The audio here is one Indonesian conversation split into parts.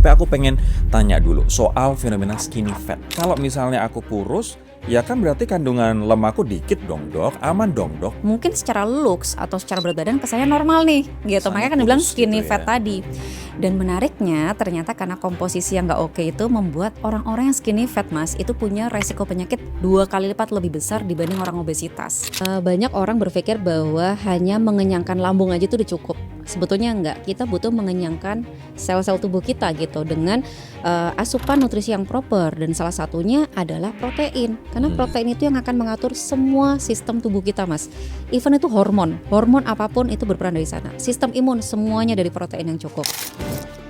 Tapi aku pengen tanya dulu soal fenomena skinny fat. Kalau misalnya aku kurus, ya kan berarti kandungan lemakku dikit dong dok, aman dong dok. Mungkin secara looks atau secara berat badan kesannya normal nih gitu, Kesannya makanya kan dibilang kurus skinny gitu fat ya. tadi. Dan menariknya ternyata karena komposisi yang nggak oke itu membuat orang-orang yang skinny fat mas itu punya resiko penyakit 2 kali lipat lebih besar dibanding orang obesitas. Banyak orang berpikir bahwa hanya mengenyangkan lambung aja itu udah cukup. Sebetulnya enggak, kita butuh mengenyangkan sel-sel tubuh kita gitu dengan asupan nutrisi yang proper, dan salah satunya adalah protein. Karena protein itu yang akan mengatur semua sistem tubuh kita mas. Even itu hormon apapun itu berperan dari sana. Sistem imun semuanya dari protein yang cukup.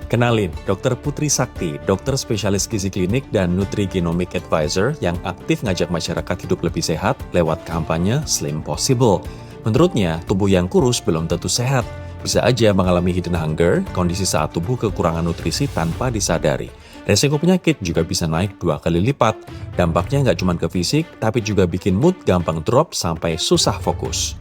Kenalin, Dr. Putri Sakti, dokter spesialis gizi klinik dan Nutri-Genomic Advisor yang aktif ngajak masyarakat hidup lebih sehat lewat kampanye Slim Possible. Menurutnya, tubuh yang kurus belum tentu sehat. Bisa aja mengalami hidden hunger, kondisi saat tubuh kekurangan nutrisi tanpa disadari. Resiko penyakit juga bisa naik 2 kali lipat. Dampaknya nggak cuma ke fisik, tapi juga bikin mood gampang drop sampai susah fokus.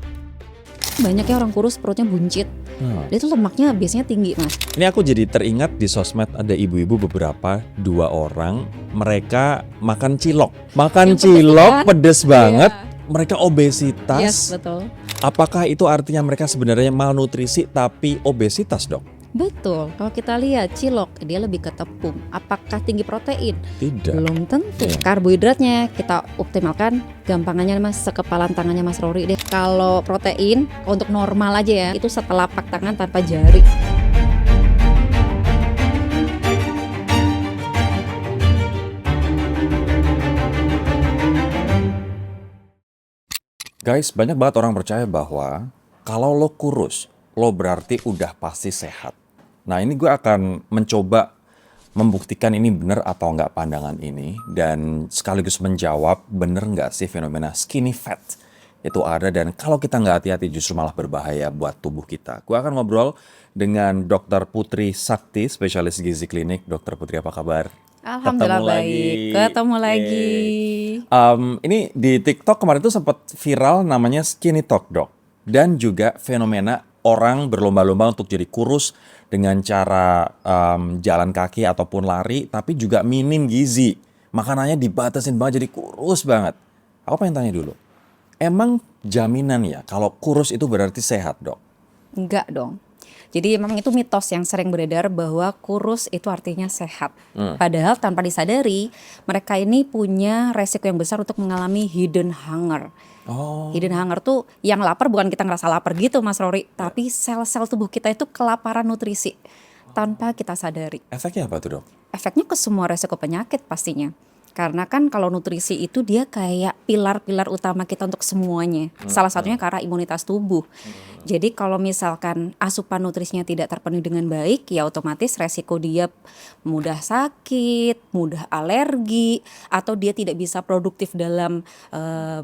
Banyaknya orang kurus perutnya buncit. Dia tuh lemaknya biasanya tinggi mas. Ini aku jadi teringat di sosmed ada ibu-ibu beberapa, 2 orang, mereka makan cilok. Makan Yang pedes cilok kan? pedes banget, Iya. mereka obesitas. Yes, betul. Apakah itu artinya mereka sebenarnya malnutrisi tapi obesitas dok? Betul, kalau kita lihat cilok dia lebih ke tepung. Apakah tinggi protein? Tidak. Belum tentu. Iya. Karbohidratnya kita optimalkan, gampangannya mas sekepalan tangannya mas Rory deh. Kalau protein untuk normal aja ya, itu setelapak tangan tanpa jari. Guys, banyak banget orang percaya bahwa kalau lo kurus, lo berarti udah pasti sehat. Nah ini gue akan mencoba membuktikan ini benar atau enggak pandangan ini, dan sekaligus menjawab bener nggak sih fenomena skinny fat itu ada, dan kalau kita nggak hati-hati justru malah berbahaya buat tubuh kita. Gue akan ngobrol dengan Dr. Putri Sakti, spesialis gizi klinik. Dr. Putri, apa kabar? Alhamdulillah Ketemu baik. lagi. Ketemu lagi. Ini di TikTok kemarin tuh sempat viral namanya skinny talk dok, dan juga fenomena orang berlomba-lomba untuk jadi kurus dengan cara jalan kaki ataupun lari, tapi juga minim gizi, makanannya dibatasin banget jadi kurus banget. Aku pengen tanya dulu, emang jaminan ya kalau kurus itu berarti sehat dok? Enggak dong. Jadi memang itu mitos yang sering beredar bahwa kurus itu artinya sehat. Padahal tanpa disadari, mereka ini punya resiko yang besar untuk mengalami hidden hunger. Oh, Hidden hunger tuh yang lapar bukan kita ngerasa lapar gitu Mas Rory, tapi sel-sel tubuh kita itu kelaparan nutrisi tanpa kita sadari. efeknya apa tuh dok? Efeknya ke semua resiko penyakit pastinya. Karena kan kalau nutrisi itu dia kayak pilar-pilar utama kita untuk semuanya. Salah satunya karena imunitas tubuh. Jadi kalau misalkan asupan nutrisinya tidak terpenuhi dengan baik, ya otomatis resiko dia mudah sakit, mudah alergi, atau dia tidak bisa produktif dalam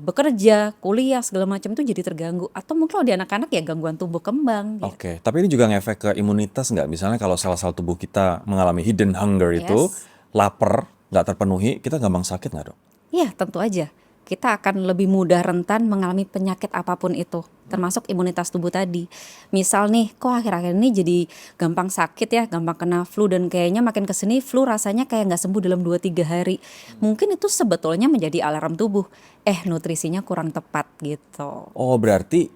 bekerja, kuliah, segala macam itu jadi terganggu. Atau mungkin kalau di anak-anak ya gangguan tumbuh kembang. Gitu. Oke, tapi ini juga ngefek ke imunitas nggak? Misalnya kalau sel-sel tubuh kita mengalami hidden hunger itu, Yes. lapar, nggak terpenuhi, kita gampang sakit nggak dok? Ya tentu aja. Kita akan lebih mudah rentan mengalami penyakit apapun itu, termasuk imunitas tubuh tadi. Misal nih, kok akhir-akhir ini jadi gampang sakit ya, gampang kena flu, dan kayaknya makin kesini flu rasanya kayak nggak sembuh dalam 2-3 hari. Mungkin itu sebetulnya menjadi alarm tubuh, nutrisinya kurang tepat gitu. Oh, berarti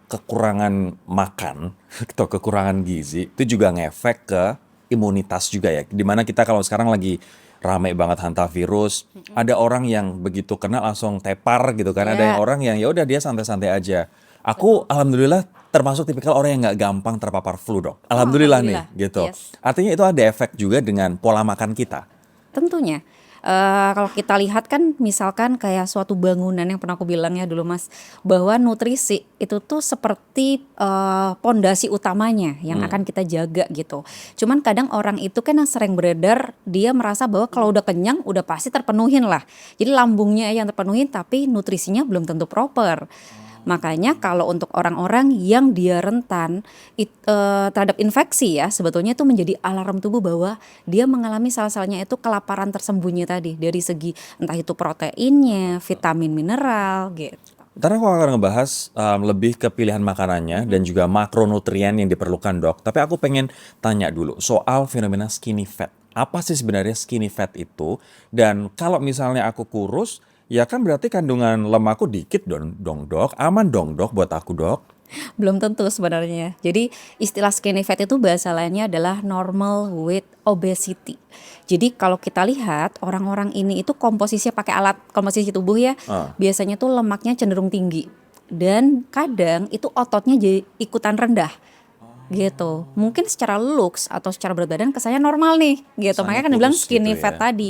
kekurangan makan atau kekurangan gizi itu juga ngefek ke imunitas juga ya. Dimana kita kalau sekarang lagi rame banget hantavirus, ada orang yang begitu kena langsung tepar gitu kan, ada yang Ya. orang yang ya udah dia santai-santai aja. Aku alhamdulillah termasuk tipikal orang yang nggak gampang terpapar flu dok. Alhamdulillah nih Alhamdulillah. gitu. Yes. Artinya itu ada efek juga dengan pola makan kita. Tentunya. Kalau kita lihat kan misalkan kayak suatu bangunan yang pernah aku bilang ya dulu Mas, bahwa nutrisi itu tuh seperti pondasi utamanya yang akan kita jaga gitu. Cuman kadang orang itu kan yang sering beredar, dia merasa bahwa kalau udah kenyang udah pasti terpenuhin lah. Jadi lambungnya yang terpenuhin tapi nutrisinya belum tentu proper. Makanya kalau untuk orang-orang yang dia rentan terhadap infeksi ya, sebetulnya itu menjadi alarm tubuh bahwa dia mengalami salah-salahnya itu kelaparan tersembunyi tadi, dari segi entah itu proteinnya, vitamin, mineral gitu. Ntar aku akan ngebahas lebih ke pilihan makanannya dan juga makronutrien yang diperlukan dok. Tapi aku pengen tanya dulu soal fenomena skinny fat. Apa sih sebenarnya skinny fat itu? Dan kalau misalnya aku kurus, ya kan berarti kandungan lemakku dikit dong dok. Aman dong dok buat aku dok. Belum tentu sebenarnya. Jadi istilah skinny fat itu bahasa lainnya adalah normal weight obesity. Jadi kalau kita lihat orang-orang ini itu komposisinya pakai alat komposisi tubuh ya, Ah, biasanya tuh lemaknya cenderung tinggi. Dan kadang itu ototnya jadi ikutan rendah gitu. Mungkin secara looks atau secara berat badan kesannya normal nih gitu. kesannya Makanya kan dibilang kurus gitu skinny fat ya. tadi.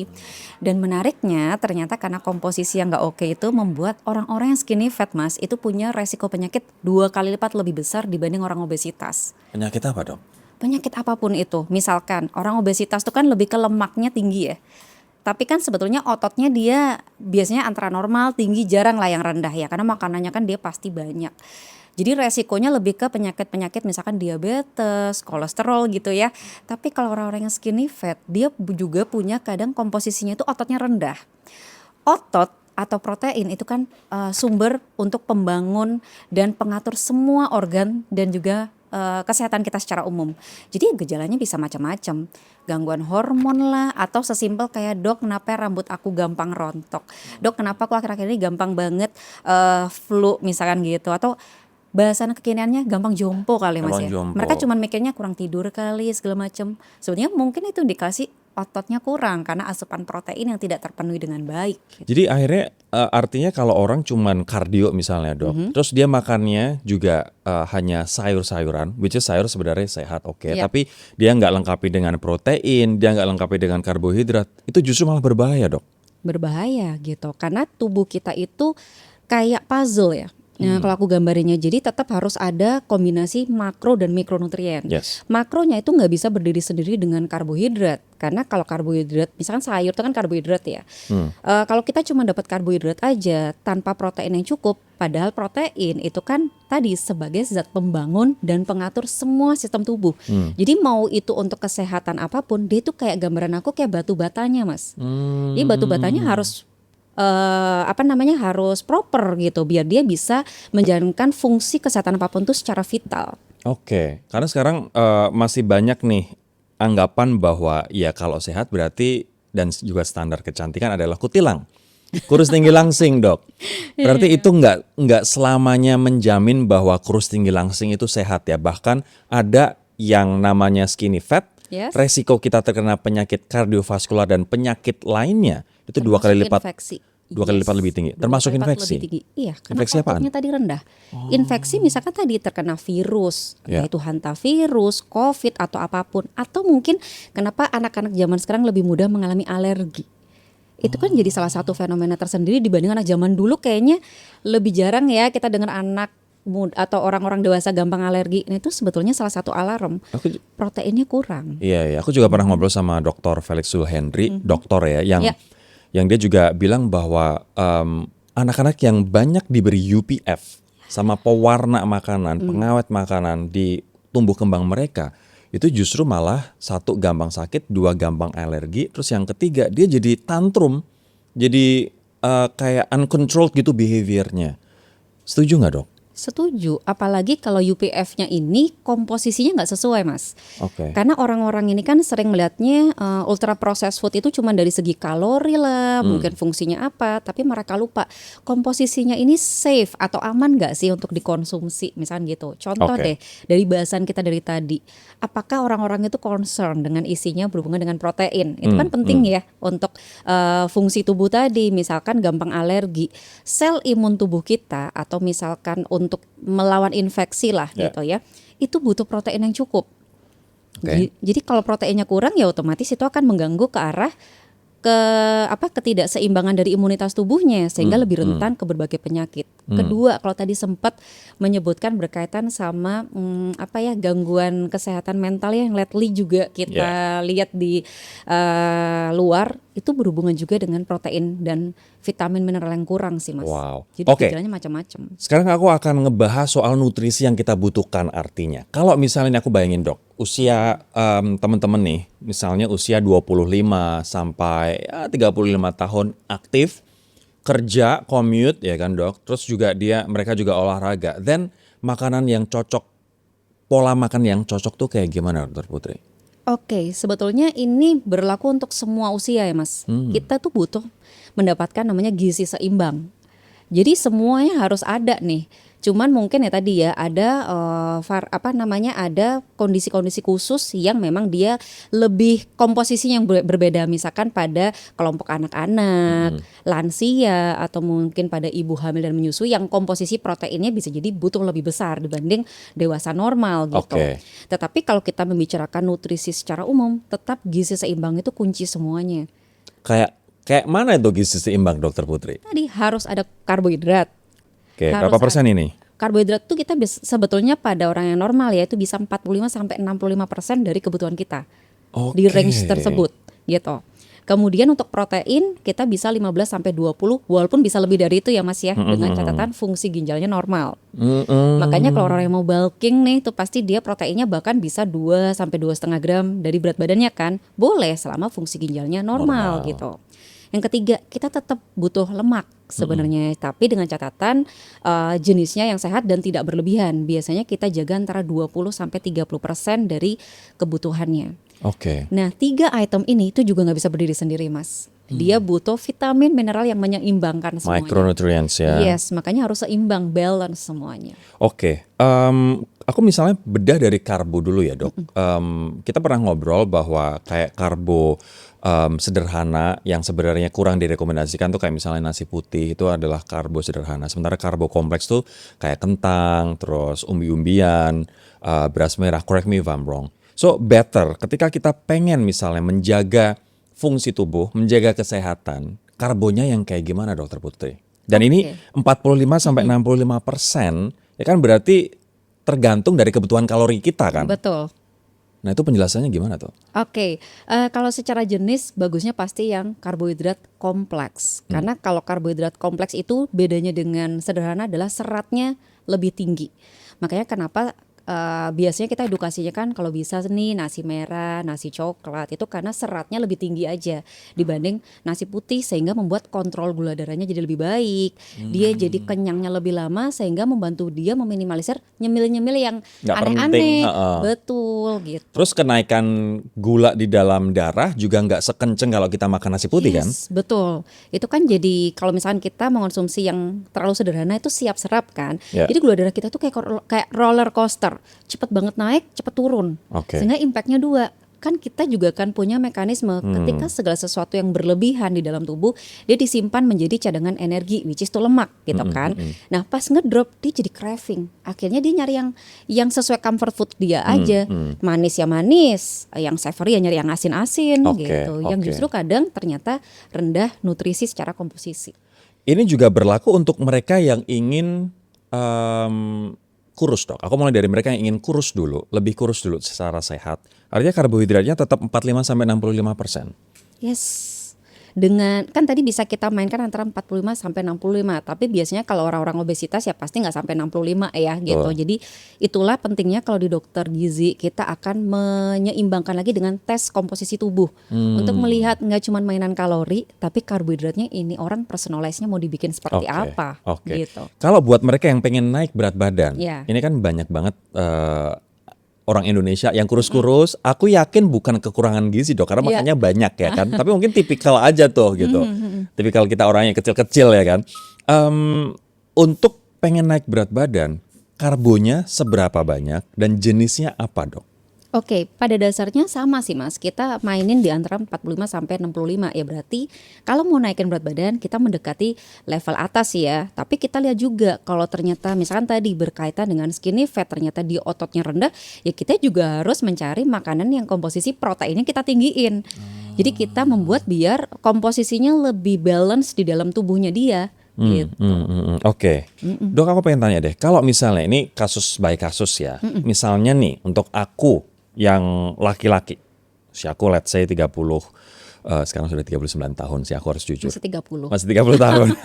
Dan menariknya ternyata karena komposisi yang nggak oke itu membuat orang-orang yang skinny fat mas itu punya resiko penyakit 2 kali lipat lebih besar dibanding orang obesitas. Penyakit apa dok? Penyakit apapun itu, misalkan orang obesitas itu kan lebih ke lemaknya tinggi ya. Tapi kan sebetulnya ototnya dia biasanya antara normal, tinggi, jarang lah yang rendah ya. Karena makanannya kan dia pasti banyak. Jadi resikonya lebih ke penyakit-penyakit misalkan diabetes, kolesterol gitu ya. Tapi kalau orang-orang yang skinny fat, dia juga punya kadang komposisinya itu ototnya rendah. Otot atau protein itu kan sumber untuk pembangun dan pengatur semua organ dan juga kesehatan kita secara umum. Jadi gejalanya bisa macam-macam. Gangguan hormon lah atau sesimpel kayak dok kenapa rambut aku gampang rontok. Dok kenapa aku akhir-akhir ini gampang banget flu misalkan gitu atau bahasan kekiniannya gampang jompo kali mas Gampang ya. jompo. Mereka cuma mikirnya kurang tidur kali segala macam. Sebenarnya mungkin itu indikasi ototnya kurang karena asupan protein yang tidak terpenuhi dengan baik. Jadi akhirnya artinya kalau orang cuman kardio misalnya dok, terus dia makannya juga hanya sayur-sayuran, which is sayur sebenarnya sehat oke, Iya. tapi dia nggak lengkapi dengan protein, dia nggak lengkapi dengan karbohidrat, itu justru malah berbahaya dok. Berbahaya gitu karena tubuh kita itu kayak puzzle ya. Nah, kalau aku gambarinnya jadi tetap harus ada kombinasi makro dan mikronutrien. Yes. Makronya itu nggak bisa berdiri sendiri dengan karbohidrat karena kalau karbohidrat misalkan sayur itu kan karbohidrat ya. Kalau kita cuma dapat karbohidrat aja tanpa protein yang cukup, padahal protein itu kan tadi sebagai zat pembangun dan pengatur semua sistem tubuh. Jadi mau itu untuk kesehatan apapun, dia itu kayak gambaran aku kayak batu batanya mas. Jadi batu batanya harus harus proper gitu biar dia bisa menjalankan fungsi kesehatan apapun tuh secara vital. Oke, karena sekarang masih banyak nih anggapan bahwa ya kalau sehat berarti dan juga standar kecantikan adalah kutilang. Kurus tinggi langsing dok. Berarti itu nggak selamanya menjamin bahwa kurus tinggi langsing itu sehat ya. Bahkan ada yang namanya skinny fat, Yes. resiko kita terkena penyakit kardiovaskular dan penyakit lainnya itu dua kali Termasuk lipat. infeksi. Dua kali lipat lebih tinggi. Dua Termasuk kali lipat infeksi? lebih tinggi. Iya, karena Infeksi apaan? ototnya tadi rendah. Infeksi misalkan tadi terkena virus, Ya. entah itu hantavirus, COVID atau apapun, atau mungkin kenapa anak-anak zaman sekarang lebih mudah mengalami alergi. Itu kan jadi salah satu fenomena tersendiri dibanding anak zaman dulu kayaknya lebih jarang ya kita dengar anak atau orang-orang dewasa gampang alergi. Nah, itu sebetulnya salah satu alarm. Aku Proteinnya kurang. Iya, aku juga pernah ngobrol sama Dr. Felix Sulhendri, dokter ya, Ya. yang dia juga bilang bahwa anak-anak yang banyak diberi UPF sama pewarna makanan, pengawet makanan di tumbuh kembang mereka, itu justru malah satu gampang sakit, dua gampang alergi, terus yang ketiga dia jadi tantrum, jadi kayak uncontrolled gitu behaviornya. Setuju nggak dok? Setuju, apalagi kalau UPF-nya ini komposisinya nggak sesuai mas. Oke. Karena orang-orang ini kan sering melihatnya ultra processed food itu cuma dari segi kalori lah, mungkin fungsinya apa, tapi mereka lupa komposisinya ini safe atau aman nggak sih untuk dikonsumsi, misalkan gitu. Contoh Oke. deh dari bahasan kita dari tadi, apakah orang-orang itu concern dengan isinya berhubungan dengan protein? Itu kan penting ya untuk fungsi tubuh tadi, misalkan gampang alergi, sel imun tubuh kita atau misalkan untuk melawan infeksi lah Ya. gitu ya, itu butuh protein yang cukup. Oke. Jadi kalau proteinnya kurang ya otomatis itu akan mengganggu ke arah ketidakseimbangan dari imunitas tubuhnya sehingga lebih rentan ke berbagai penyakit. Kedua, kalau tadi sempat menyebutkan berkaitan sama gangguan kesehatan mental yang lately juga kita lihat di luar itu berhubungan juga dengan protein dan vitamin mineral yang kurang sih mas. Wow. Jadi Oke. gejalanya macam-macam. Sekarang aku akan ngebahas soal nutrisi yang kita butuhkan artinya. Kalau misalnya aku bayangin dok, usia teman-teman nih, misalnya usia 25 sampai 35 tahun aktif, kerja, commute ya kan dok, terus juga mereka juga olahraga, then makanan yang cocok, pola makan yang cocok tuh kayak gimana dokter Putri? Oke, sebetulnya ini berlaku untuk semua usia ya Mas. Kita tuh butuh mendapatkan namanya gizi seimbang. Jadi semuanya harus ada nih. Cuman mungkin ya tadi ya ada ada kondisi-kondisi khusus yang memang dia lebih komposisinya yang berbeda, misalkan pada kelompok anak-anak, lansia atau mungkin pada ibu hamil dan menyusui yang komposisi proteinnya bisa jadi butuh lebih besar dibanding dewasa normal gitu. Oke. Tetapi kalau kita membicarakan nutrisi secara umum, tetap gizi seimbang itu kunci semuanya. Kayak mana itu gizi seimbang dokter Putri? Tadi harus ada karbohidrat. Oke, Harus berapa persen ini? Karbohidrat tuh kita sebetulnya pada orang yang normal ya itu bisa 45-65% dari kebutuhan kita. Di range tersebut gitu. Kemudian untuk protein kita bisa 15-20 walaupun bisa lebih dari itu ya Mas ya, dengan catatan fungsi ginjalnya normal. Makanya kalau orang yang mau bulking nih itu pasti dia proteinnya bahkan bisa 2-2,5 gram dari berat badannya kan. Boleh selama fungsi ginjalnya normal gitu. Yang ketiga, kita tetap butuh lemak sebenarnya, tapi dengan catatan jenisnya yang sehat dan tidak berlebihan. Biasanya kita jaga antara 20-30% dari kebutuhannya. Oke. Nah, 3 item ini itu juga nggak bisa berdiri sendiri, Mas. Dia butuh vitamin, mineral yang menyeimbangkan semuanya. Micronutrients ya. Yes, makanya harus seimbang, balance semuanya. Oke, aku misalnya bedah dari karbo dulu ya dok. Kita pernah ngobrol bahwa kayak karbo sederhana yang sebenarnya kurang direkomendasikan tuh kayak misalnya nasi putih itu adalah karbo sederhana. Sementara karbo kompleks tuh kayak kentang, terus umbi-umbian, beras merah. Correct me if I'm wrong. So better ketika kita pengen misalnya menjaga fungsi tubuh, menjaga kesehatan, karbonya yang kayak gimana dokter Putri? Dan ini 45-65% ya kan berarti tergantung dari kebutuhan kalori kita kan? Betul. Nah itu penjelasannya gimana tuh? Oke, kalau secara jenis bagusnya pasti yang karbohidrat kompleks. Karena kalau karbohidrat kompleks itu bedanya dengan sederhana adalah seratnya lebih tinggi. Makanya kenapa biasanya kita edukasinya kan kalau bisa nih nasi merah, nasi coklat itu karena seratnya lebih tinggi aja dibanding nasi putih sehingga membuat kontrol gula darahnya jadi lebih baik. Dia jadi kenyangnya lebih lama sehingga membantu dia meminimalisir nyemil-nyemil yang Nggak aneh-aneh. penting, Betul gitu. Terus kenaikan gula di dalam darah juga nggak sekenceng kalau kita makan nasi putih kan? Yes, betul. Itu kan jadi kalau misalkan kita mengonsumsi yang terlalu sederhana itu siap serap kan. Ya. Jadi gula darah kita tuh kayak roller coaster, cepet banget naik, cepet turun. Oke. Sehingga impactnya dua. Kan kita juga kan punya mekanisme ketika segala sesuatu yang berlebihan di dalam tubuh dia disimpan menjadi cadangan energi which is to lemak gitu kan. Nah pas ngedrop dia jadi craving. Akhirnya dia nyari yang sesuai comfort food dia aja. Manis ya manis, yang savory ya nyari yang asin-asin Oke, gitu. Yang oke. justru kadang ternyata rendah nutrisi secara komposisi. Ini juga berlaku untuk mereka yang ingin kurus dok. Aku mulai dari mereka yang ingin kurus dulu, lebih kurus dulu secara sehat. Artinya karbohidratnya tetap 45-65%. Yes. Dengan kan tadi bisa kita mainkan antara 45-65, tapi biasanya kalau orang-orang obesitas ya pasti nggak sampai 65 ya gitu. Betul. Jadi itulah pentingnya kalau di dokter gizi kita akan menyeimbangkan lagi dengan tes komposisi tubuh untuk melihat nggak cuma mainan kalori, tapi karbohidratnya ini orang personalize-nya mau dibikin seperti apa Oke. gitu. Kalau buat mereka yang pengen naik berat badan, Ya. ini kan banyak banget orang Indonesia yang kurus-kurus. Aku yakin bukan kekurangan gizi dok, karena Iya. makannya banyak ya kan. Tapi mungkin tipikal aja tuh gitu. Tipikal kita orangnya kecil-kecil ya kan. Untuk pengen naik berat badan, karbonya seberapa banyak dan jenisnya apa dok? Oke, pada dasarnya sama sih Mas. Kita mainin di antara 45-65 ya berarti kalau mau naikin berat badan kita mendekati level atas ya. Tapi kita lihat juga kalau ternyata misalkan tadi berkaitan dengan skinny fat ternyata di ototnya rendah, ya kita juga harus mencari makanan yang komposisi proteinnya kita tinggiin. Jadi kita membuat biar komposisinya lebih balance di dalam tubuhnya dia. Gitu. Oke. Dok aku pengen tanya deh, kalau misalnya ini kasus by kasus ya, misalnya nih untuk aku yang laki-laki, si aku let's say 30, sekarang sudah 39 tahun sih aku harus jujur. Masih 30. Masih 30 tahun.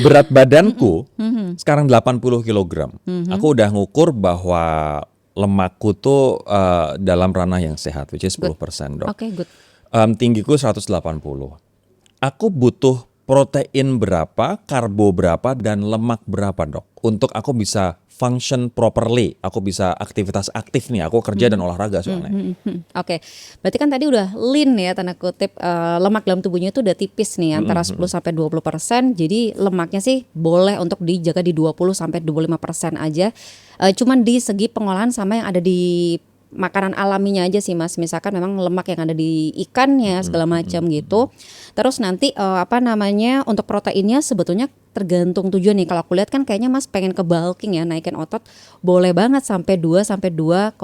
Berat badanku sekarang 80 kilogram. Aku udah ngukur bahwa lemakku tuh dalam ranah yang sehat, which is 10% dok. Oke, good. Tinggiku 180. Aku butuh protein berapa, karbo berapa, dan lemak berapa dok? Untuk aku bisa function properly, aku bisa aktivitas aktif nih, aku kerja dan olahraga soalnya. Oke, berarti kan tadi udah lean ya tanda kutip, lemak dalam tubuhnya itu udah tipis nih antara 10-20%. Jadi lemaknya sih boleh untuk dijaga di 20-25% aja. Cuman di segi pengolahan sama yang ada di makanan alaminya aja sih Mas. Misalkan memang lemak yang ada di ikannya segala macam gitu. Terus nanti untuk proteinnya sebetulnya tergantung tujuan nih. Kalau aku lihat kan kayaknya Mas pengen ke bulking ya, naikin otot, boleh banget sampai 2-2,5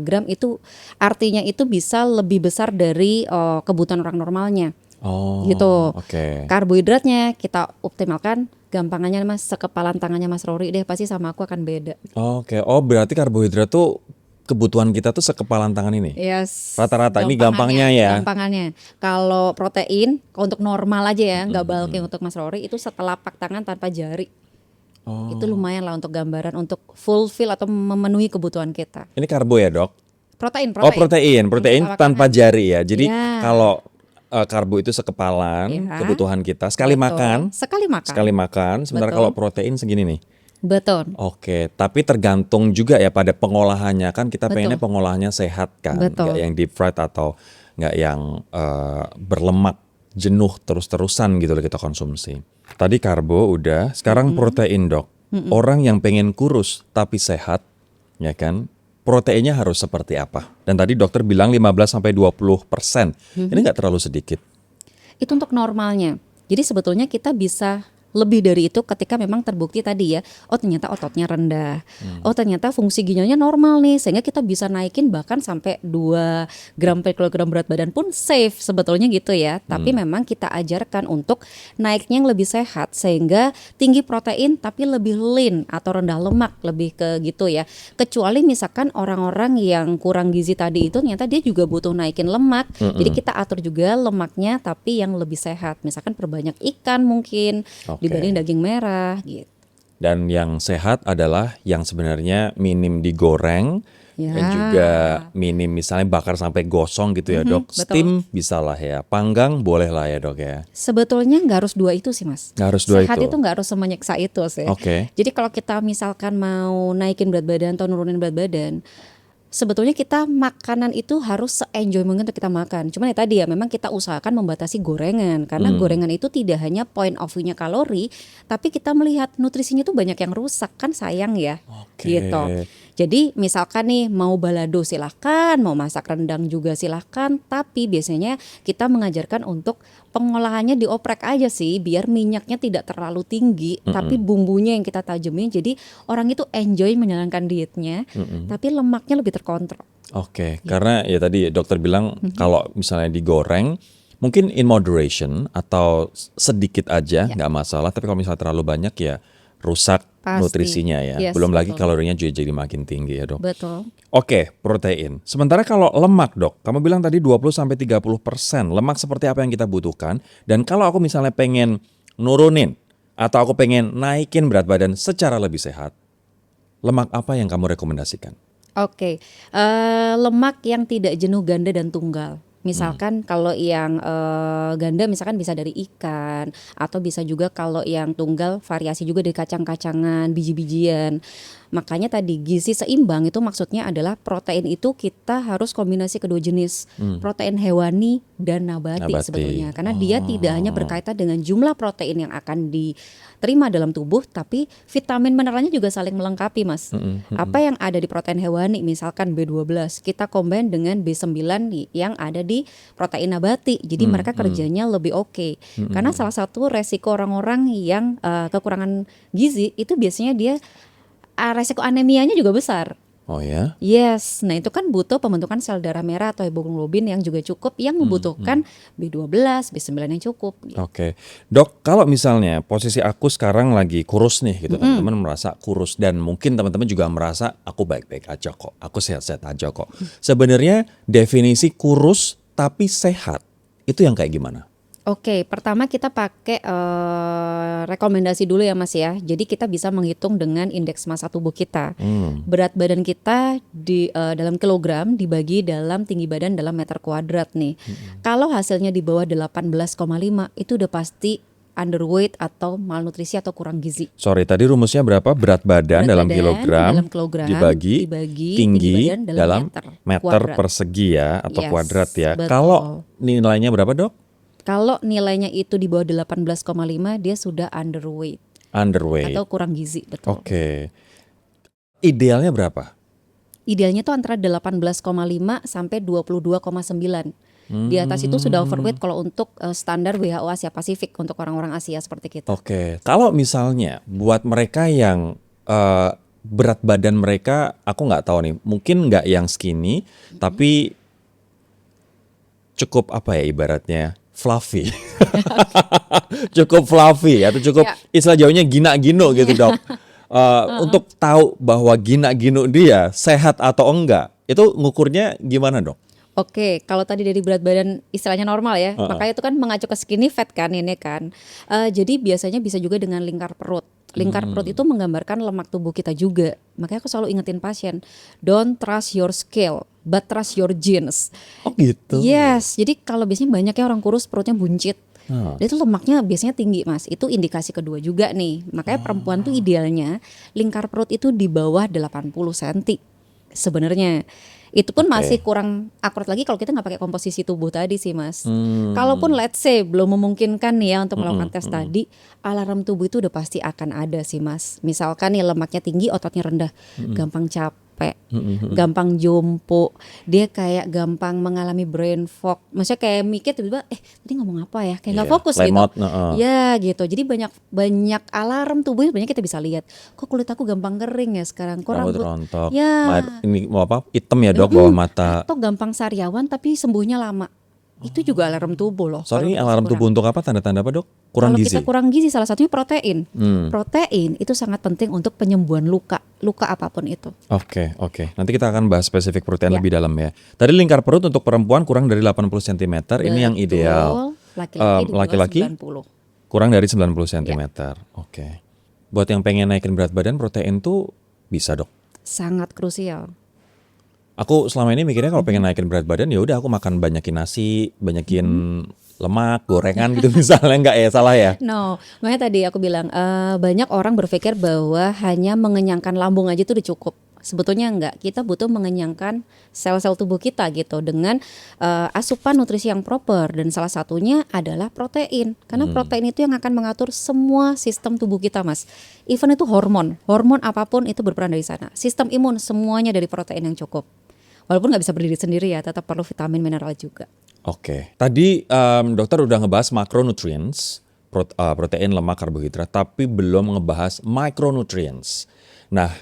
gram, itu artinya itu bisa lebih besar dari kebutuhan orang normalnya. Oh, Gitu. oke. Karbohidratnya kita optimalkan, gampangannya Mas sekepalan tangannya Mas Rory deh, pasti sama aku akan beda. Oke, oh berarti karbohidrat tuh kebutuhan kita tuh sekepalan tangan ini? Yes. Rata-rata, ini gampangnya ya? Gampangannya. Kalau protein, kalau untuk normal aja ya, nggak bulking untuk Mas Rory, itu setelapak tangan tanpa jari. Oh. Itu lumayan lah untuk gambaran, untuk fulfill atau memenuhi kebutuhan kita. Ini karbo ya dok? Protein. Oh protein Telapak tanpa tangan. jari ya. Jadi Ya. kalau karbo itu sekepalan Ya. kebutuhan kita sekali Betul. makan, Sekali makan. sementara Betul. kalau protein segini nih. Betul. Oke, tapi tergantung juga ya pada pengolahannya, kan kita Betul. pengennya pengolahannya sehat kan, Betul. nggak yang deep fried atau nggak yang berlemak jenuh terus-terusan gitu loh kita konsumsi. Tadi karbo udah, sekarang protein dok. Orang yang pengen kurus tapi sehat, ya kan? Proteinnya harus seperti apa? Dan tadi dokter bilang 15-20%. Ini nggak terlalu sedikit. Itu untuk normalnya. Jadi sebetulnya kita bisa lebih dari itu ketika memang terbukti tadi ya, oh ternyata ototnya rendah, oh ternyata fungsi ginjalnya normal nih, sehingga kita bisa naikin bahkan sampai 2 gram per kilogram berat badan pun safe sebetulnya gitu ya. Tapi memang kita ajarkan untuk naiknya yang lebih sehat, sehingga tinggi protein tapi lebih lean atau rendah lemak, lebih ke gitu ya. Kecuali misalkan orang-orang yang kurang gizi tadi itu ternyata dia juga butuh naikin lemak, jadi kita atur juga lemaknya tapi yang lebih sehat, misalkan perbanyak ikan mungkin dibanding daging merah gitu. Dan yang sehat adalah yang sebenarnya minim digoreng dan juga minim misalnya bakar sampai gosong gitu ya dok. Betul. Steam bisa lah ya, panggang boleh lah ya dok ya. Sebetulnya nggak harus dua itu sih Mas. Nggak harus dua Sehat itu. itu nggak harus semenyiksa itu sih. Oke. Jadi kalau kita misalkan mau naikin berat badan atau nurunin berat badan, sebetulnya kita makanan itu harus se-enjoy mungkin untuk kita makan. Cuman ya tadi ya memang kita usahakan membatasi gorengan. Karena gorengan itu tidak hanya point of view-nya kalori, tapi kita melihat nutrisinya tuh banyak yang rusak, kan sayang ya. Oke. Gitu. Jadi misalkan nih mau balado silahkan, mau masak rendang juga silahkan. Tapi biasanya kita mengajarkan untuk pengolahannya dioprek aja sih, biar minyaknya tidak terlalu tinggi, tapi bumbunya yang kita tajemin. Jadi orang itu enjoy menjalankan dietnya, tapi lemaknya lebih terkontrol. Oke, karena ya tadi dokter bilang kalau misalnya digoreng mungkin in moderation atau sedikit aja nggak masalah, tapi kalau misalnya terlalu banyak ya rusak Pasti. nutrisinya ya. Yes, Belum lagi betul. kalorinya juga jadi makin tinggi ya dok. Betul. Oke, protein. Sementara kalau lemak dok, kamu bilang tadi 20-30%. Lemak seperti apa yang kita butuhkan? Dan kalau aku misalnya pengen nurunin atau aku pengen naikin berat badan secara lebih sehat, lemak apa yang kamu rekomendasikan? Oke, lemak yang tidak jenuh ganda dan tunggal. Misalkan kalau yang ganda misalkan bisa dari ikan, atau bisa juga kalau yang tunggal variasi juga dari kacang-kacangan, biji-bijian. Makanya tadi gizi seimbang itu maksudnya adalah protein itu kita harus kombinasi kedua jenis, protein hewani dan nabati sebetulnya. Karena dia tidak hanya berkaitan dengan jumlah protein yang akan diterima dalam tubuh, tapi vitamin mineralnya juga saling melengkapi Mas. Apa yang ada di protein hewani misalkan B12, kita combine dengan B9 yang ada di protein nabati. Jadi mereka kerjanya lebih oke. Karena salah satu resiko orang-orang yang kekurangan gizi itu biasanya dia resiko anemianya juga besar. Oh ya? Yes, nah itu kan butuh pembentukan sel darah merah atau hemoglobin yang juga cukup, yang membutuhkan B12, B9 yang cukup. Oke. Dok, kalau misalnya posisi aku sekarang lagi kurus nih gitu, teman-teman merasa kurus dan mungkin teman-teman juga merasa aku baik-baik aja kok, aku sehat-sehat aja kok. Sebenarnya definisi kurus tapi sehat itu yang kayak gimana? Oke, pertama kita pakai rekomendasi dulu ya Mas ya. Jadi kita bisa menghitung dengan indeks massa tubuh kita. Berat badan kita di dalam kilogram dibagi dalam tinggi badan dalam meter kuadrat nih. Kalau hasilnya di bawah 18,5 itu udah pasti underweight atau malnutrisi atau kurang gizi. Sorry, tadi rumusnya berapa? Berat badan dalam kilogram, dalam kilogram dibagi tinggi badan dalam meter kuadrat. persegi ya, atau Yes, kuadrat ya. betul. Kalau nilainya berapa, Dok? Kalau nilainya itu di bawah 18,5 dia sudah underweight Underweight. atau kurang gizi, betul. Oke. Idealnya berapa? Idealnya tuh antara 18,5 sampai 22,9. Di atas itu sudah overweight kalau untuk standar WHO Asia Pasifik untuk orang-orang Asia seperti kita. Oke. Kalau misalnya buat mereka yang berat badan mereka, aku nggak tahu nih, mungkin nggak yang skinny, tapi cukup apa ya ibaratnya fluffy, cukup fluffy atau cukup Ya. istilah Jawanya gina-gino gitu Dok. Untuk tahu bahwa gina-gino dia sehat atau enggak, itu ngukurnya gimana Dok? Oke, kalau tadi dari berat badan istilahnya normal ya, makanya itu kan mengacu ke skinny fat kan ini kan. Jadi biasanya bisa juga dengan lingkar perut. Lingkar perut itu menggambarkan lemak tubuh kita juga. Makanya aku selalu ingetin pasien, don't trust your scale, but trust your genes. Oh gitu. Yes, jadi kalau biasanya banyak ya orang kurus perutnya buncit. Dia tuh lemaknya biasanya tinggi mas, itu indikasi kedua juga nih. Makanya perempuan tuh idealnya lingkar perut itu di bawah 80 cm sebenarnya. Itu pun masih kurang akurat lagi kalau kita nggak pakai komposisi tubuh tadi sih mas. Kalaupun let's say belum memungkinkan nih ya untuk melakukan tes tadi, alarm tubuh itu udah pasti akan ada sih mas. Misalkan nih lemaknya tinggi, ototnya rendah, gampang capek, gampang jompo, dia kayak gampang mengalami brain fog. Maksudnya kayak mikir tiba-tiba, tadi ngomong apa ya? Kayak nggak fokus lemot, gitu. Ya gitu. Jadi banyak alarm tubuh banyak kita bisa lihat. Kok kulit aku gampang kering ya sekarang? Kok Rambut rambut rontok. ya. Ini mau apa? Hitam ya Dok bawah mata. Atau gampang sariawan tapi sembuhnya lama. Itu juga alarm tubuh loh. Sorry, kalau alarm kurang. tubuh untuk apa? Tanda-tanda apa Dok? Kurang Kalau gizi. kita kurang gizi salah satunya protein. Protein itu sangat penting untuk penyembuhan luka apapun itu. Oke. Nanti kita akan bahas spesifik protein Ya. lebih dalam ya. Tadi lingkar perut untuk perempuan kurang dari 80 cm, ini yang ideal. Laki-laki di bawah Laki-laki 90. kurang dari 90 cm. Oke. Buat yang pengen naikin berat badan, protein tuh bisa Dok. Sangat krusial. Aku selama ini mikirnya kalau pengen naikin berat badan ya udah aku makan banyakin nasi, banyakin lemak, gorengan gitu misalnya, enggak ya, salah ya? No, makanya tadi aku bilang banyak orang berpikir bahwa hanya mengenyangkan lambung aja itu udah cukup. Sebetulnya enggak, kita butuh mengenyangkan sel-sel tubuh kita gitu dengan asupan nutrisi yang proper, dan salah satunya adalah protein. Karena protein itu yang akan mengatur semua sistem tubuh kita mas. Even itu hormon apapun itu berperan dari sana. Sistem imun semuanya dari protein yang cukup. Walaupun nggak bisa berdiri sendiri ya, tetap perlu vitamin mineral juga. Oke. Tadi dokter udah ngebahas macronutrients, protein, lemak, karbohidrat, tapi belum ngebahas micronutrients. Nah,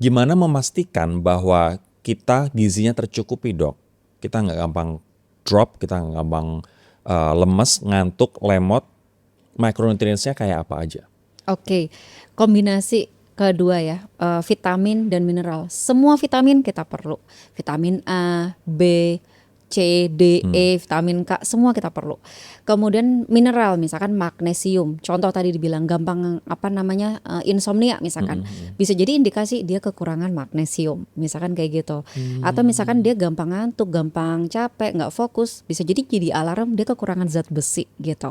gimana memastikan bahwa kita gizinya tercukupi Dok? Kita nggak gampang drop, kita nggak gampang lemes, ngantuk, lemot. Micronutrientsnya kayak apa aja? Oke, kombinasi kedua ya, vitamin dan mineral. Semua vitamin kita perlu. Vitamin A, B, C, D, E, vitamin K, semua kita perlu. Kemudian mineral, misalkan magnesium. Contoh tadi dibilang gampang insomnia misalkan. Bisa jadi indikasi dia kekurangan magnesium, misalkan kayak gitu. Atau misalkan dia gampang ngantuk, gampang capek, nggak fokus, bisa jadi alarm dia kekurangan zat besi gitu.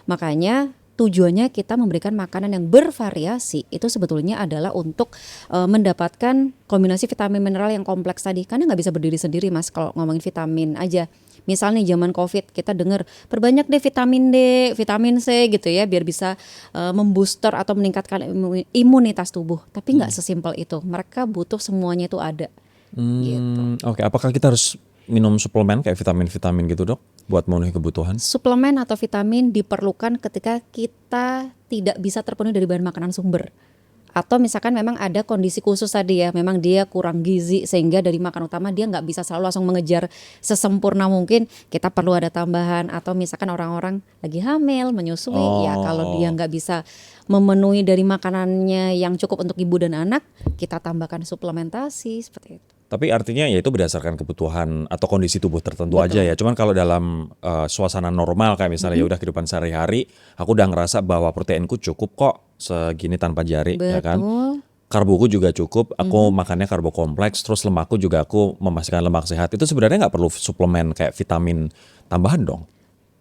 Makanya tujuannya kita memberikan makanan yang bervariasi itu sebetulnya adalah untuk mendapatkan kombinasi vitamin mineral yang kompleks tadi. Karena nggak bisa berdiri sendiri mas kalau ngomongin vitamin aja. Misal nih zaman COVID kita dengar perbanyak deh vitamin D, vitamin C gitu ya biar bisa membooster atau meningkatkan imunitas tubuh. Tapi nggak sesimpel itu. Mereka butuh semuanya itu ada. Gitu. Oke, apakah kita harus minum suplemen kayak vitamin-vitamin gitu Dok buat memenuhi kebutuhan? Suplemen atau vitamin diperlukan ketika kita tidak bisa terpenuhi dari bahan makanan sumber. Atau misalkan memang ada kondisi khusus tadi ya, memang dia kurang gizi sehingga dari makan utama dia nggak bisa selalu langsung mengejar sesempurna mungkin, kita perlu ada tambahan. Atau misalkan orang-orang lagi hamil, menyusui, ya kalau dia nggak bisa memenuhi dari makanannya yang cukup untuk ibu dan anak, kita tambahkan suplementasi seperti itu. Tapi artinya ya itu berdasarkan kebutuhan atau kondisi tubuh tertentu aja ya. Cuman kalau dalam suasana normal kayak misalnya ya udah kehidupan sehari-hari, aku udah ngerasa bahwa proteinku cukup kok segini tanpa jari. Betul. Ya kan. Karboku juga cukup, aku makannya karbo kompleks, terus lemakku juga aku memastikan lemak sehat. Itu sebenarnya nggak perlu suplemen kayak vitamin tambahan dong?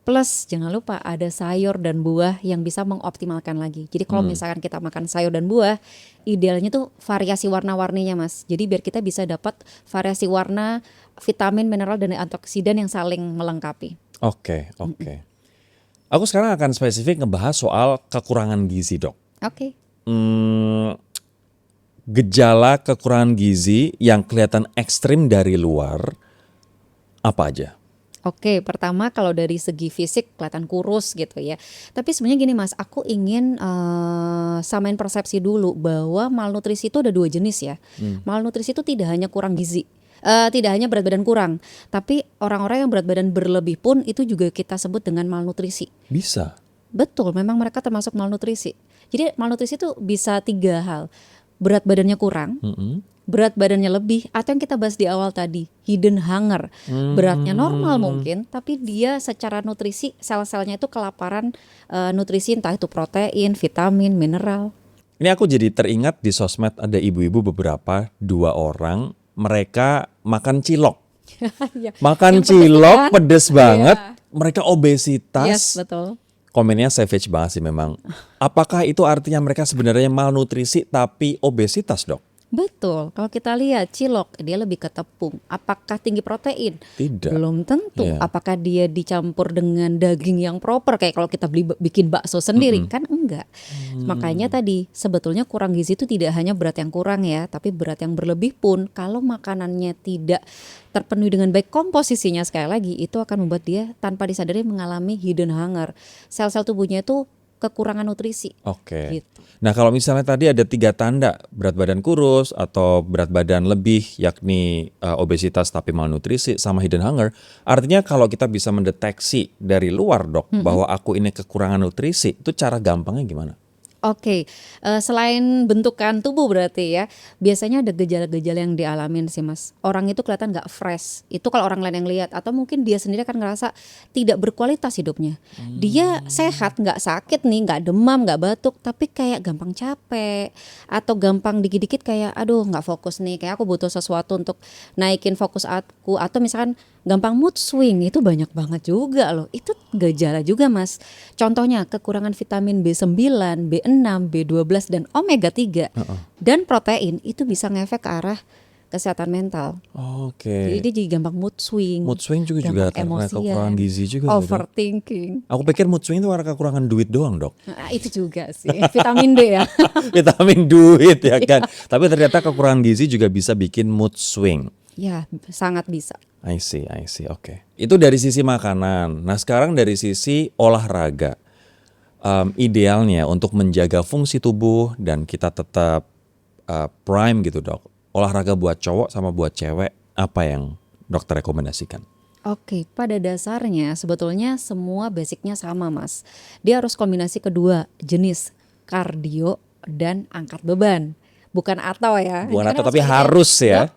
Plus jangan lupa ada sayur dan buah yang bisa mengoptimalkan lagi. Jadi kalau misalkan kita makan sayur dan buah, idealnya tuh variasi warna-warninya Mas. Jadi biar kita bisa dapat variasi warna, vitamin, mineral dan antioksidan yang saling melengkapi. Oke. Aku sekarang akan spesifik ngebahas soal kekurangan gizi, Dok. Oke. Gejala kekurangan gizi yang kelihatan ekstrim dari luar apa aja? Oke, pertama kalau dari segi fisik kelihatan kurus gitu ya. Tapi sebenarnya gini Mas, aku ingin samain persepsi dulu bahwa malnutrisi itu ada 2 jenis ya. Malnutrisi itu tidak hanya kurang gizi, tidak hanya berat badan kurang, tapi orang-orang yang berat badan berlebih pun itu juga kita sebut dengan malnutrisi. Bisa. Betul, memang mereka termasuk malnutrisi. Jadi malnutrisi itu bisa 3 hal. Berat badannya kurang, berat badannya lebih, atau yang kita bahas di awal tadi, hidden hunger. Beratnya normal mungkin, tapi dia secara nutrisi, sel-selnya itu kelaparan nutrisi, entah itu protein, vitamin, mineral. Ini aku jadi teringat di sosmed ada ibu-ibu beberapa, 2 orang, mereka makan cilok. Ya, Makan yang pedes cilok kan? pedes banget, Iya. mereka obesitas. Yes, betul. Komennya savage banget sih memang. Apakah itu artinya mereka sebenarnya malnutrisi tapi obesitas, Dok? Betul, kalau kita lihat cilok dia lebih ke tepung. Apakah tinggi protein? Tidak. Belum tentu. Iya. Apakah dia dicampur dengan daging yang proper kayak kalau kita bikin bakso sendiri? Kan enggak. Makanya tadi sebetulnya kurang gizi itu tidak hanya berat yang kurang ya, tapi berat yang berlebih pun kalau makanannya tidak terpenuhi dengan baik komposisinya, sekali lagi itu akan membuat dia tanpa disadari mengalami hidden hunger. Sel-sel tubuhnya itu kekurangan nutrisi. Oke. Gitu. Nah kalau misalnya tadi ada 3 tanda, berat badan kurus atau berat badan lebih, yakni obesitas tapi malnutrisi sama hidden hunger, artinya kalau kita bisa mendeteksi dari luar, Dok, bahwa aku ini kekurangan nutrisi, itu cara gampangnya gimana? Oke, selain bentukan tubuh berarti ya, biasanya ada gejala-gejala yang dialamin sih Mas. Orang itu kelihatan nggak fresh, itu kalau orang lain yang lihat, atau mungkin dia sendiri akan ngerasa tidak berkualitas hidupnya. Dia sehat, nggak sakit nih, nggak demam, nggak batuk, tapi kayak gampang capek, atau gampang dikit-dikit kayak aduh nggak fokus nih, kayak aku butuh sesuatu untuk naikin fokus aku, atau misalkan gampang mood swing, itu banyak banget juga loh. Itu gejala juga Mas. Contohnya kekurangan vitamin B9, B6, B12 dan omega 3 dan protein itu bisa ngefek ke arah kesehatan mental. Oke. Jadi dia jadi gampang mood swing. Mood swing juga gampang karena emosian, kekurangan gizi juga. Dok. overthinking. Aku pikir mood swing itu karena kekurangan duit doang, Dok. Nah, itu juga sih. Vitamin D ya. Vitamin duit ya kan. Tapi ternyata kekurangan gizi juga bisa bikin mood swing. Ya, sangat bisa. I see, oke. Itu dari sisi makanan. Nah sekarang dari sisi olahraga. Idealnya untuk menjaga fungsi tubuh dan kita tetap prime gitu, Dok. Olahraga buat cowok sama buat cewek, apa yang dokter rekomendasikan? Oke, pada dasarnya sebetulnya semua basicnya sama Mas. Dia harus kombinasi kedua jenis, kardio dan angkat beban. Bukan atau ya. Bukan Karena atau, Mas tapi kayak, harus ya. "Dok,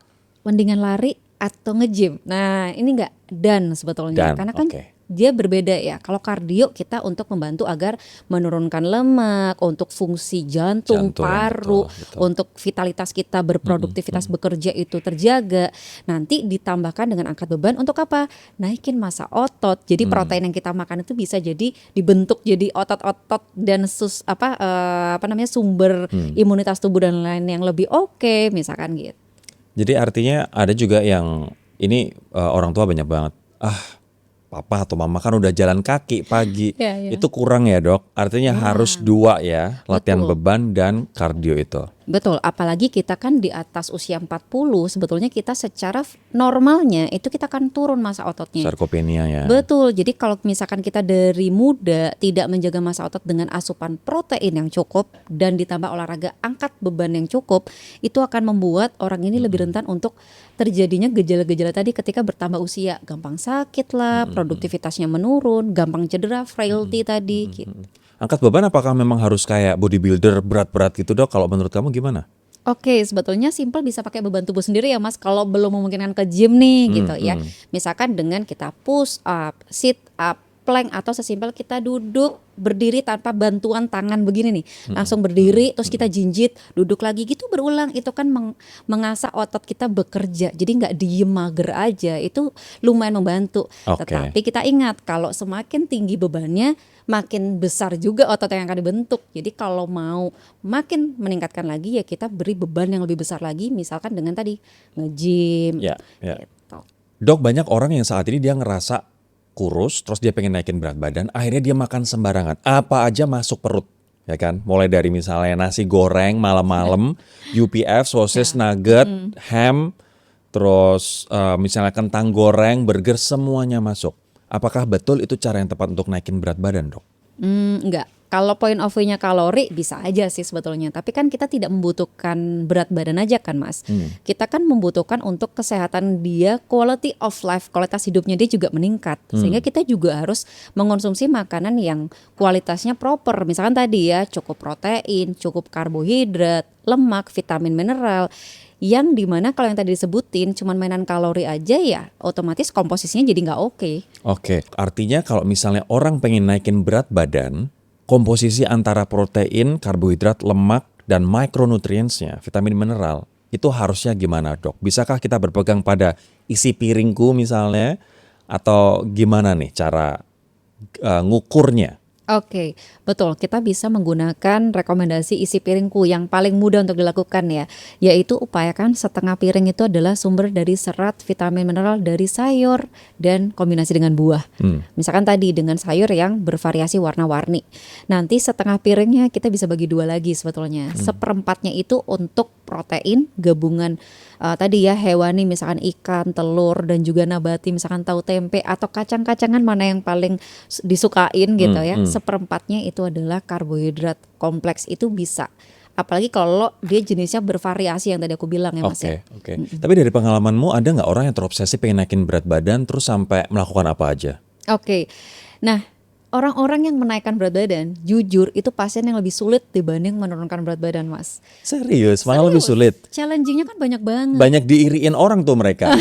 mendingan lari atau nge-gym." Nah ini enggak dan sebetulnya. Dan, Karena kan oke. dia berbeda ya. Kalau kardio kita untuk membantu agar menurunkan lemak, untuk fungsi jantung, Jantung, paru, betul. untuk vitalitas kita berproduktivitas bekerja itu terjaga. Nanti ditambahkan dengan angkat beban untuk apa? Naikin massa otot. Jadi protein yang kita makan itu bisa jadi dibentuk jadi otot-otot dan sumber imunitas tubuh dan lain yang lebih oke, misalkan gitu. Jadi artinya ada juga yang ini orang tua banyak banget. Papa atau mama kan udah jalan kaki pagi. Ya. Itu kurang ya, Dok. Artinya harus 2 ya, latihan Betul. beban dan kardio itu. Betul, apalagi kita kan di atas usia 40, sebetulnya kita secara normalnya itu kita akan turun massa ototnya. Sarkopenia ya. Betul, jadi kalau misalkan kita dari muda tidak menjaga massa otot dengan asupan protein yang cukup dan ditambah olahraga angkat beban yang cukup, itu akan membuat orang ini lebih rentan untuk terjadinya gejala-gejala tadi ketika bertambah usia. Gampang sakit lah, produktivitasnya menurun, gampang cedera, frailty tadi gitu. Angkat beban apakah memang harus kayak bodybuilder berat-berat gitu, Dok? Kalau menurut kamu gimana? Oke, sebetulnya simple bisa pakai beban tubuh sendiri ya Mas. Kalau belum memungkinkan ke gym nih gitu ya. Misalkan dengan kita push up, sit up, plank atau sesimpel kita duduk berdiri tanpa bantuan tangan begini nih, langsung berdiri terus kita jinjit, duduk lagi gitu berulang, itu kan mengasah otot kita bekerja, jadi nggak diem mager aja, itu lumayan membantu. Oke. Tetapi kita ingat kalau semakin tinggi bebannya makin besar juga otot yang akan dibentuk. Jadi kalau mau makin meningkatkan lagi ya kita beri beban yang lebih besar lagi, misalkan dengan tadi nge-gym Ya, ya. gitu. Dok, banyak orang yang saat ini dia ngerasa kurus, terus dia pengen naikin berat badan, akhirnya dia makan sembarangan. Apa aja masuk perut, ya kan? Mulai dari misalnya nasi goreng malam-malam, UPF, sosis, nugget, ham, terus misalnya kentang goreng, burger, semuanya masuk. Apakah betul itu cara yang tepat untuk naikin berat badan, Dok? Enggak. Kalau point of view-nya kalori bisa aja sih sebetulnya. Tapi kan kita tidak membutuhkan berat badan aja kan Mas. Kita kan membutuhkan untuk kesehatan dia, quality of life, kualitas hidupnya dia juga meningkat. Sehingga kita juga harus mengonsumsi makanan yang kualitasnya proper. Misalkan tadi ya cukup protein, cukup karbohidrat, lemak, vitamin, mineral. Yang dimana kalau yang tadi disebutin cuman mainan kalori aja ya otomatis komposisinya jadi nggak oke. Oke, artinya kalau misalnya orang pengen naikin berat badan, komposisi antara protein, karbohidrat, lemak, dan micronutrients-nya, vitamin mineral, itu harusnya gimana, Dok? Bisakah kita berpegang pada isi piringku misalnya, atau gimana nih cara ngukurnya? Oke, betul. Kita bisa menggunakan rekomendasi isi piringku yang paling mudah untuk dilakukan ya, yaitu upayakan setengah piring itu adalah sumber dari serat, vitamin, mineral dari sayur dan kombinasi dengan buah. Misalkan tadi dengan sayur yang bervariasi warna-warni. Nanti setengah piringnya kita bisa bagi dua lagi sebetulnya. Seperempatnya itu untuk protein gabungan tadi ya hewani misalkan ikan, telur dan juga nabati misalkan tahu tempe atau kacang-kacangan mana yang paling disukain gitu ya. Seperempatnya itu adalah karbohidrat kompleks, itu bisa. Apalagi kalau dia jenisnya bervariasi yang tadi aku bilang ya Mas ya. Oke. Tapi dari pengalamanmu ada nggak orang yang terobsesi pengen naikin berat badan terus sampai melakukan apa aja? Oke. Nah, orang-orang yang menaikkan berat badan, jujur itu pasien yang lebih sulit dibanding menurunkan berat badan, Mas. Serius, malah lebih sulit. Challenging-nya kan banyak banget. Banyak diiriin orang tuh mereka.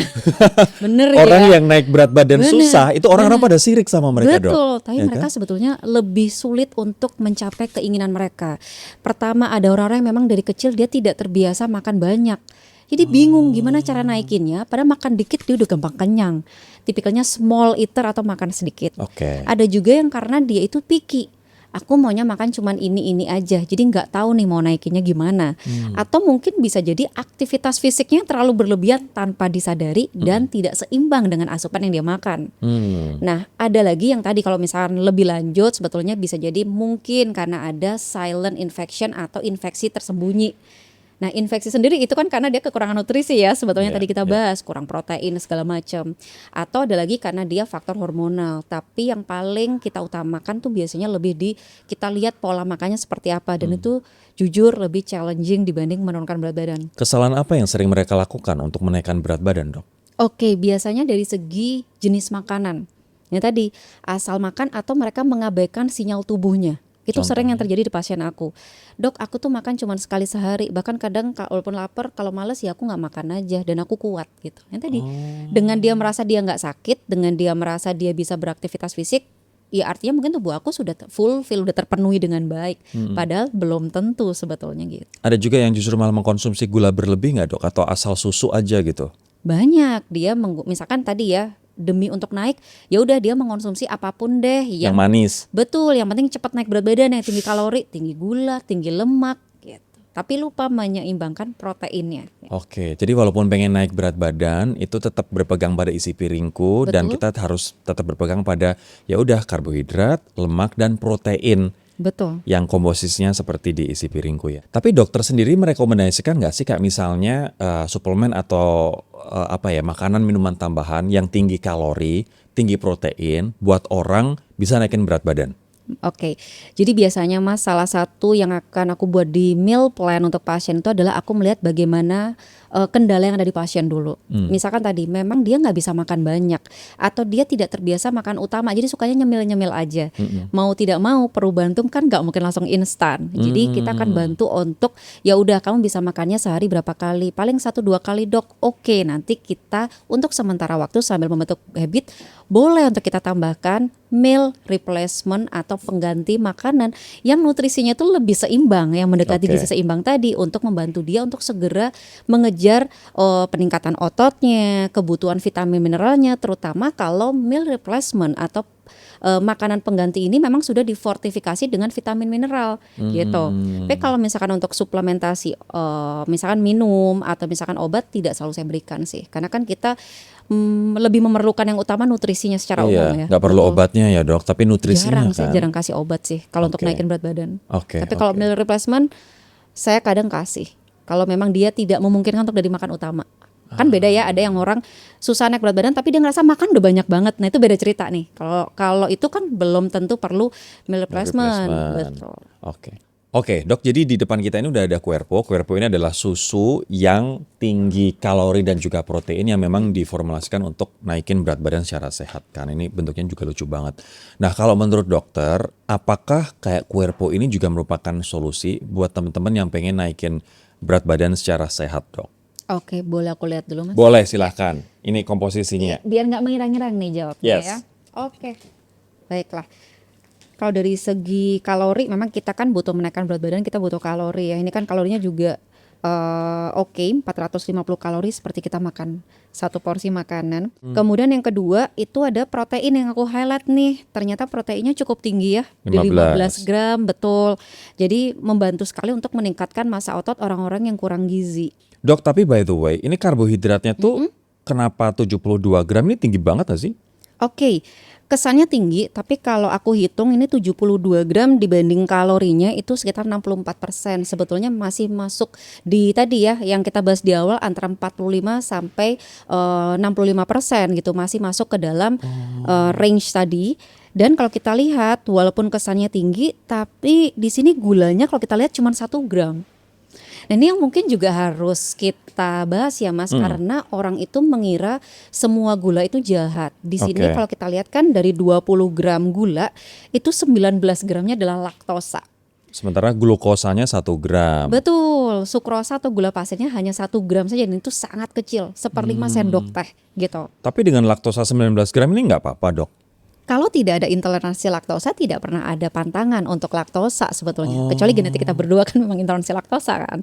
Bener Orang ya. yang naik berat badan Bener, susah, itu orang-orang pada sirik sama mereka, Dok. Betul, tapi Ya mereka kan? sebetulnya lebih sulit untuk mencapai keinginan mereka. Pertama, ada orang yang memang dari kecil dia tidak terbiasa makan banyak. Jadi bingung gimana cara naikinnya, padahal makan dikit dia udah gampang kenyang. Tipikalnya small eater atau makan sedikit. Oke. Ada juga yang karena dia itu picky. Aku maunya makan cuman ini aja, jadi nggak tahu nih mau naikinnya gimana. Atau mungkin bisa jadi aktivitas fisiknya terlalu berlebihan tanpa disadari dan tidak seimbang dengan asupan yang dia makan. Nah, ada lagi yang tadi kalau misalkan lebih lanjut sebetulnya bisa jadi mungkin karena ada silent infection atau infeksi tersembunyi. Nah, infeksi sendiri itu kan karena dia kekurangan nutrisi ya, sebetulnya tadi kita bahas, kurang protein segala macam. Atau ada lagi karena dia faktor hormonal. Tapi yang paling kita utamakan tuh biasanya lebih kita lihat pola makannya seperti apa, dan itu jujur lebih challenging dibanding menurunkan berat badan. Kesalahan apa yang sering mereka lakukan untuk menaikkan berat badan, Dok? Oke, biasanya dari segi jenis makanan. Yang tadi asal makan atau mereka mengabaikan sinyal tubuhnya. Itu sering yang terjadi di pasien aku. Dok, aku tuh makan cuma sekali sehari. Bahkan kadang walaupun lapar, kalau males ya aku gak makan aja. Dan aku kuat gitu. Yang tadi, dengan dia merasa dia gak sakit, dengan dia merasa dia bisa beraktivitas fisik, ya artinya mungkin tubuh aku sudah fulfill, udah terpenuhi dengan baik. Padahal belum tentu sebetulnya gitu. Ada juga yang justru malah mengkonsumsi gula berlebih nggak, Dok? Atau asal susu aja gitu? Banyak, dia misalkan tadi ya, demi untuk naik, ya udah dia mengonsumsi apapun deh Yang manis. betul, yang penting cepat naik berat badan, yang tinggi kalori, tinggi gula, tinggi lemak gitu. Tapi lupa menyeimbangkan proteinnya. Oke, jadi walaupun pengen naik berat badan, itu tetap berpegang pada isi piringku. Dan kita harus tetap berpegang pada ya udah karbohidrat, lemak, dan protein. Betul. Yang komposisinya seperti di isi piringku ya. Tapi dokter sendiri merekomendasikan nggak sih kayak misalnya suplemen atau makanan minuman tambahan yang tinggi kalori, tinggi protein buat orang bisa naikin berat badan? Oke, jadi biasanya Mas salah satu yang akan aku buat di meal plan untuk pasien itu adalah aku melihat bagaimana kendala yang ada di pasien dulu. Misalkan tadi memang dia nggak bisa makan banyak atau dia tidak terbiasa makan utama, jadi sukanya nyemil-nyemil aja. Mau tidak mau perubahan tuh kan nggak mungkin langsung instan. Jadi kita akan bantu untuk ya udah kamu bisa makannya sehari berapa kali, paling 1-2 kali dok. Oke, nanti kita untuk sementara waktu sambil membentuk habit boleh untuk kita tambahkan meal replacement atau pengganti makanan yang nutrisinya itu lebih seimbang, yang mendekati gizi seimbang tadi untuk membantu dia untuk segera mengejar peningkatan ototnya, kebutuhan vitamin mineralnya, terutama kalau meal replacement atau makanan pengganti ini memang sudah difortifikasi dengan vitamin mineral gitu. Tapi kalau misalkan untuk suplementasi, misalkan minum atau misalkan obat tidak selalu saya berikan sih, karena kan kita lebih memerlukan yang utama nutrisinya secara umum ya. Nggak perlu obatnya ya dok, tapi nutrisinya Saya jarang kasih obat sih kalau untuk naikin berat badan. Tapi kalau meal replacement saya kadang kasih. Kalau memang dia tidak memungkinkan untuk dari makan utama. Kan beda ya, ada yang orang susah naik berat badan tapi dia ngerasa makan udah banyak banget. Nah itu beda cerita nih. Kalau itu kan belum tentu perlu meal replacement. Betul. Oke, dok, jadi di depan kita ini udah ada Querpo. Querpo ini adalah susu yang tinggi kalori dan juga protein yang memang diformulasikan untuk naikin berat badan secara sehat. Kan ini bentuknya juga lucu banget. Nah, kalau menurut dokter, apakah kayak Querpo ini juga merupakan solusi buat teman-teman yang pengen naikin berat badan secara sehat, dok? Oke, boleh aku lihat dulu mas? Boleh, silahkan. Ini komposisinya. Biar nggak mengira-ngira nih jawabnya ya. Oke, baiklah. Kalau dari segi kalori memang kita kan butuh menaikkan berat badan, kita butuh kalori ya. Ini kan kalorinya juga 450 kalori seperti kita makan satu porsi makanan. Kemudian yang kedua itu ada protein yang aku highlight nih. Ternyata proteinnya cukup tinggi ya, di 15 gram, betul. Jadi membantu sekali untuk meningkatkan massa otot orang-orang yang kurang gizi. Dok, tapi by the way, ini karbohidratnya tuh kenapa 72 gram ini tinggi banget gak sih? Oke. Kesannya tinggi, tapi kalau aku hitung ini 72 gram dibanding kalorinya itu sekitar 64%. Sebetulnya masih masuk di tadi ya yang kita bahas di awal antara 45 sampai 65% gitu, masih masuk ke dalam range tadi. Dan kalau kita lihat walaupun kesannya tinggi, tapi di sini gulanya kalau kita lihat cuma 1 gram. Nah ini yang mungkin juga harus kita bahas ya mas, karena orang itu mengira semua gula itu jahat. Di sini kalau kita lihat kan dari 20 gram gula itu 19 gramnya adalah laktosa. Sementara glukosanya 1 gram. Betul, sukrosa atau gula pasirnya hanya 1 gram saja dan itu sangat kecil, 1/5 sendok teh gitu. Tapi dengan laktosa 19 gram ini nggak apa-apa dok? Kalau tidak ada intoleransi laktosa, tidak pernah ada pantangan untuk laktosa sebetulnya. Kecuali genetik kita berdua kan memang intoleransi laktosa kan.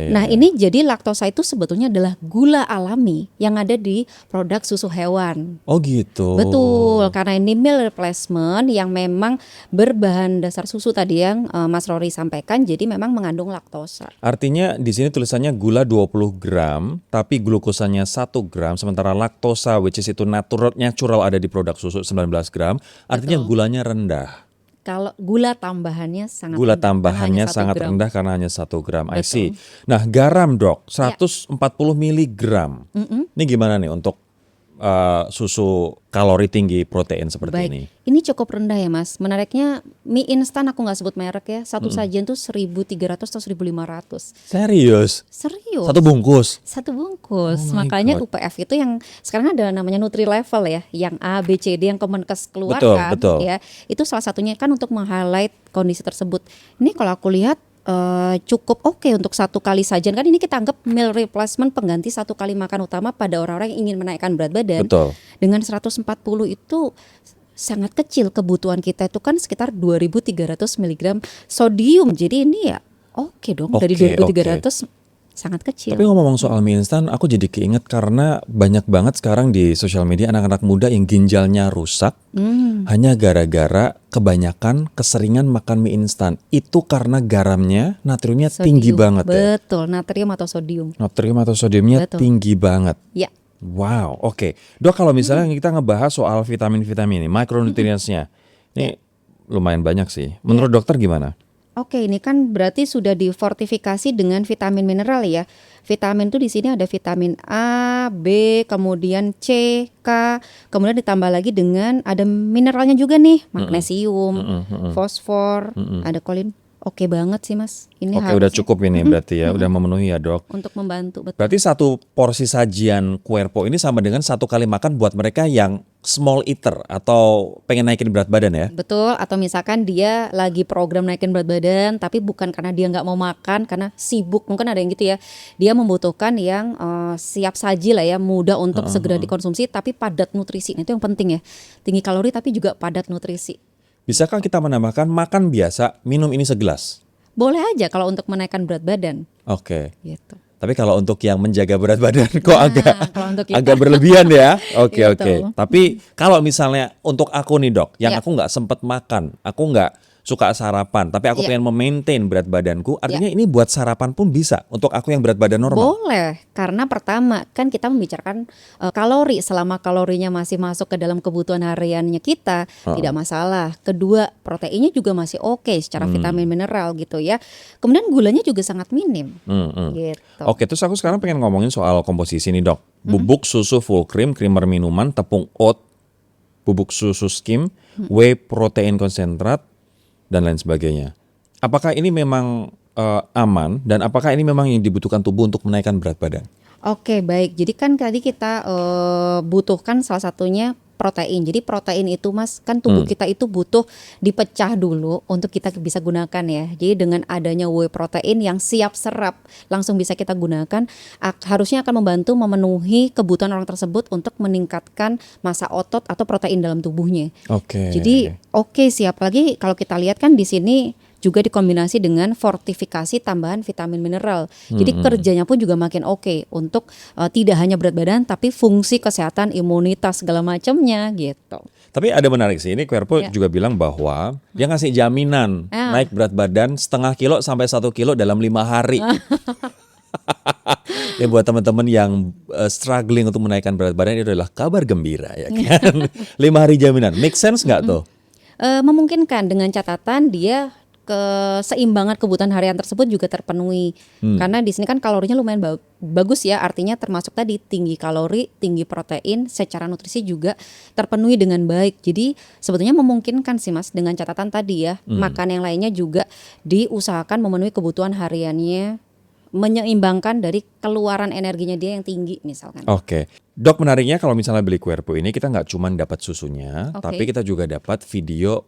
Nah ini jadi laktosa itu sebetulnya adalah gula alami yang ada di produk susu hewan. Oh gitu. Betul, karena ini meal replacement yang memang berbahan dasar susu tadi yang Mas Rory sampaikan, jadi memang mengandung laktosa. Artinya di sini tulisannya gula 20 gram, tapi glukosanya 1 gram, sementara laktosa which is itu natural ada di produk susu 19 gram. Artinya gulanya rendah. Kalau gula tambahannya sangat Gula tambahannya sangat rendah karena hanya 1 gram. I see. Nah, garam dok 140 miligram. Ini gimana nih untuk susu kalori tinggi protein seperti ini? Ini cukup rendah ya mas. Menariknya mie instan aku nggak sebut merek ya. Satu sajian tuh 1.300 atau 1.500. Serius? Serius. Satu bungkus? Satu bungkus. Makanya UPF itu yang sekarang ada namanya Nutri Level ya. Yang A, B, C, D yang Kemenkes keluarkan. Betul. Ya, itu salah satunya kan untuk meng-highlight kondisi tersebut. Ini kalau aku lihat cukup oke untuk 1 kali sajian. Kan ini kita anggap meal replacement, pengganti 1 kali makan utama pada orang-orang yang ingin menaikkan berat badan. Betul. Dengan 140 itu sangat kecil, kebutuhan kita itu kan sekitar 2.300 mg sodium. Jadi ini ya oke dong, dari 2.300 sangat kecil. Tapi ngomong soal mie instan, aku jadi keinget karena banyak banget sekarang di sosial media anak-anak muda yang ginjalnya rusak hanya gara-gara kebanyakan keseringan makan mie instan. Itu karena garamnya, natriumnya tinggi banget ya. Betul, natrium atau sodium. Natrium atau sodiumnya tinggi banget. Ya. Wow, oke. Dok, kalau misalnya kita ngebahas soal vitamin-vitamin ini, micronutrients-nya, ini lumayan banyak sih. Menurut dokter gimana? Oke, ini kan berarti sudah difortifikasi dengan vitamin mineral ya. Vitamin itu di sini ada vitamin A, B, kemudian C, K, kemudian ditambah lagi dengan ada mineralnya juga nih, magnesium, fosfor, ada kolin. Oke banget sih Mas. Ini Oke, udah harusnya cukup ini berarti ya, udah memenuhi ya dok. untuk membantu, betul. Berarti satu porsi sajian Cuerpo ini sama dengan satu kali makan buat mereka yang small eater atau pengen naikin berat badan ya? Betul, atau misalkan dia lagi program naikin berat badan, tapi bukan karena dia nggak mau makan, karena sibuk, mungkin ada yang gitu ya. Dia membutuhkan yang siap saji lah ya, mudah untuk segera dikonsumsi, tapi padat nutrisi. Nah, itu yang penting ya, tinggi kalori tapi juga padat nutrisi. Bisakah kita menambahkan makan biasa, minum ini segelas? Boleh aja kalau untuk menaikkan berat badan, Oke. gitu. Tapi kalau untuk yang menjaga berat badan kok agak Kalau untuk kita, agak berlebihan ya. Oke, Gitu. oke. Tapi kalau misalnya untuk aku nih dok, yang Ya. aku nggak sempet makan, aku nggak suka sarapan, tapi aku Ya. pengen memaintain berat badanku, artinya ini buat sarapan pun bisa untuk aku yang berat badan normal. boleh, karena pertama kan kita membicarakan kalori, selama kalorinya masih masuk ke dalam kebutuhan hariannya kita, tidak masalah. Kedua, proteinnya juga masih oke secara vitamin mineral gitu ya. Kemudian gulanya juga sangat minim, gitu. Oke, terus aku sekarang pengen ngomongin soal komposisi nih dok. Bubuk susu full cream, creamer minuman, tepung oat, bubuk susu skim, whey protein konsentrat, dan lain sebagainya. Apakah ini memang aman dan apakah ini memang yang dibutuhkan tubuh untuk menaikkan berat badan? Oke, baik. Jadi kan tadi kita butuhkan salah satunya protein. Jadi protein itu Mas, kan tubuh kita itu butuh dipecah dulu untuk kita bisa gunakan ya. Jadi dengan adanya whey protein yang siap serap langsung bisa kita gunakan, harusnya akan membantu memenuhi kebutuhan orang tersebut untuk meningkatkan massa otot atau protein dalam tubuhnya. Oke. Jadi oke, siap lagi kalau kita lihat kan di sini juga dikombinasi dengan fortifikasi tambahan vitamin mineral. Jadi kerjanya pun juga makin oke untuk tidak hanya berat badan tapi fungsi kesehatan, imunitas segala macamnya gitu. Tapi ada menarik sih, ini Cuerpo Ya. juga bilang bahwa dia ngasih jaminan naik berat badan setengah kilo sampai 1 kilo dalam 5 hari. Ya buat teman-teman yang struggling untuk menaikkan berat badan itu adalah kabar gembira ya kan. 5 hari jaminan, make sense nggak tuh? Memungkinkan dengan catatan dia keseimbangan kebutuhan harian tersebut juga terpenuhi. Karena di sini kan kalorinya lumayan bagus ya, artinya termasuk tadi tinggi kalori, tinggi protein, secara nutrisi juga terpenuhi dengan baik. Jadi sebetulnya memungkinkan sih Mas, dengan catatan tadi ya, makan yang lainnya juga diusahakan memenuhi kebutuhan hariannya, menyeimbangkan dari keluaran energinya dia yang tinggi misalkan. Oke. Dok, menariknya kalau misalnya beli Cuerpo ini kita nggak cuma dapat susunya, Oke. tapi kita juga dapat video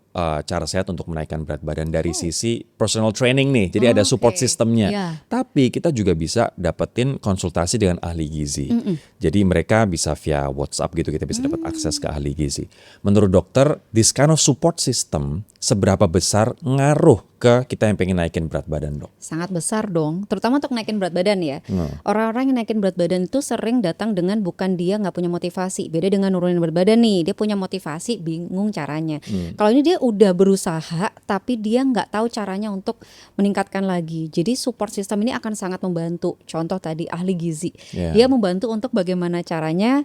cara sehat untuk menaikkan berat badan dari sisi personal training nih. Jadi ada support Oke. sistemnya. Ya. Tapi kita juga bisa dapetin konsultasi dengan ahli gizi. Jadi mereka bisa via WhatsApp gitu, kita bisa dapat akses ke ahli gizi. Menurut dokter, this kind of support system seberapa besar ngaruh ke kita yang pengen naikin berat badan, dok? Sangat besar dong, terutama untuk naikin berat badan ya. Orang-orang yang naikin berat badan itu sering datang dengan bukan dia nggak punya motivasi. Beda dengan nurunin berat badan nih, dia punya motivasi, bingung caranya. Kalau ini dia udah berusaha, tapi dia nggak tahu caranya untuk meningkatkan lagi. Jadi support system ini akan sangat membantu. Contoh tadi ahli gizi, dia membantu untuk bagaimana caranya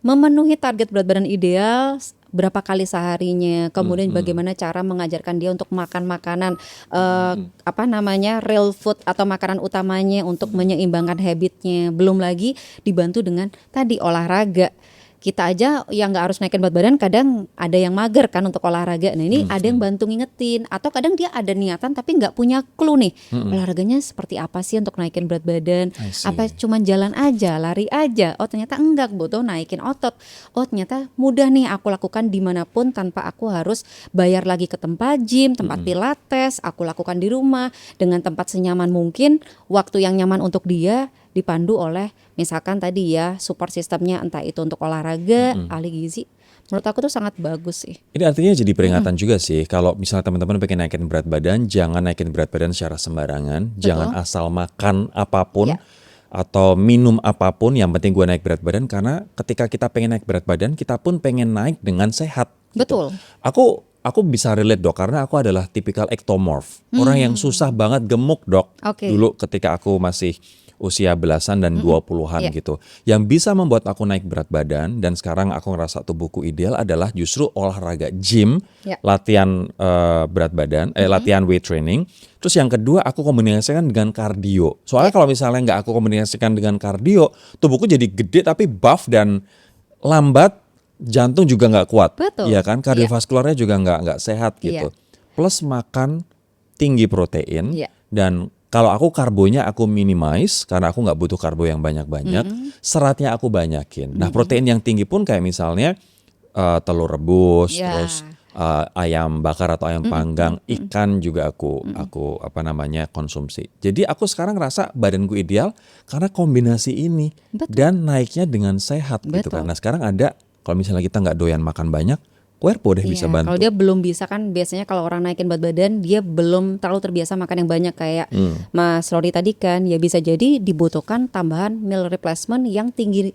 memenuhi target berat badan ideal berapa kali seharinya, kemudian bagaimana cara mengajarkan dia untuk makan makanan real food atau makanan utamanya untuk menyeimbangkan habitnya. Belum lagi dibantu dengan tadi olahraga. Kita aja yang nggak harus naikin berat badan kadang ada yang mager kan untuk olahraga. Nah ini ada yang bantu ngingetin, atau kadang dia ada niatan tapi nggak punya clue nih olahraganya seperti apa sih untuk naikin berat badan. I see. Apa cuma jalan aja, lari aja? Oh ternyata enggak, butuh naikin otot. Oh ternyata mudah nih aku lakukan dimanapun tanpa aku harus bayar lagi ke tempat gym, tempat pilates. Aku lakukan di rumah dengan tempat senyaman mungkin, waktu yang nyaman untuk dia, dipandu oleh misalkan tadi ya support sistemnya, entah itu untuk olahraga, ahli gizi. Menurut aku tuh sangat bagus sih. Ini artinya jadi peringatan juga sih, kalau misalnya teman-teman pengen naikin berat badan, jangan naikin berat badan secara sembarangan, jangan asal makan apapun atau minum apapun, yang penting gue naik berat badan, karena ketika kita pengen naik berat badan, kita pun pengen naik dengan sehat. Betul. Aku bisa relate dok, karena aku adalah tipikal ectomorph, orang yang susah banget gemuk dok. Oke. Dulu ketika aku masih usia belasan dan 20-an gitu. Yang bisa membuat aku naik berat badan dan sekarang aku ngerasa tubuhku ideal adalah justru olahraga gym, latihan berat badan, latihan weight training. Terus yang kedua aku kombinasikan dengan kardio. Soalnya kalau misalnya nggak aku kombinasikan dengan kardio, tubuhku jadi gede tapi buff dan lambat, jantung juga nggak kuat. Betul. Iya kan, kardiovaskularnya juga nggak sehat gitu. Plus makan tinggi protein, Iya. dan kalau aku karbonya aku minimize karena aku nggak butuh karbo yang banyak-banyak, seratnya aku banyakin. Nah, protein yang tinggi pun kayak misalnya telur rebus, Ya. terus ayam bakar atau ayam panggang, ikan juga aku konsumsi. Jadi aku sekarang ngerasa badanku ideal karena kombinasi ini. Betul. Dan naiknya dengan sehat gitu Betul. kan. Nah, sekarang ada kalau misalnya kita nggak doyan makan banyak, Querpo deh bisa Iya, bantu. kalau dia belum bisa kan biasanya kalau orang naikin berat badan dia belum terlalu terbiasa makan yang banyak kayak Mas Rory tadi kan, ya bisa jadi dibutuhkan tambahan meal replacement yang tinggi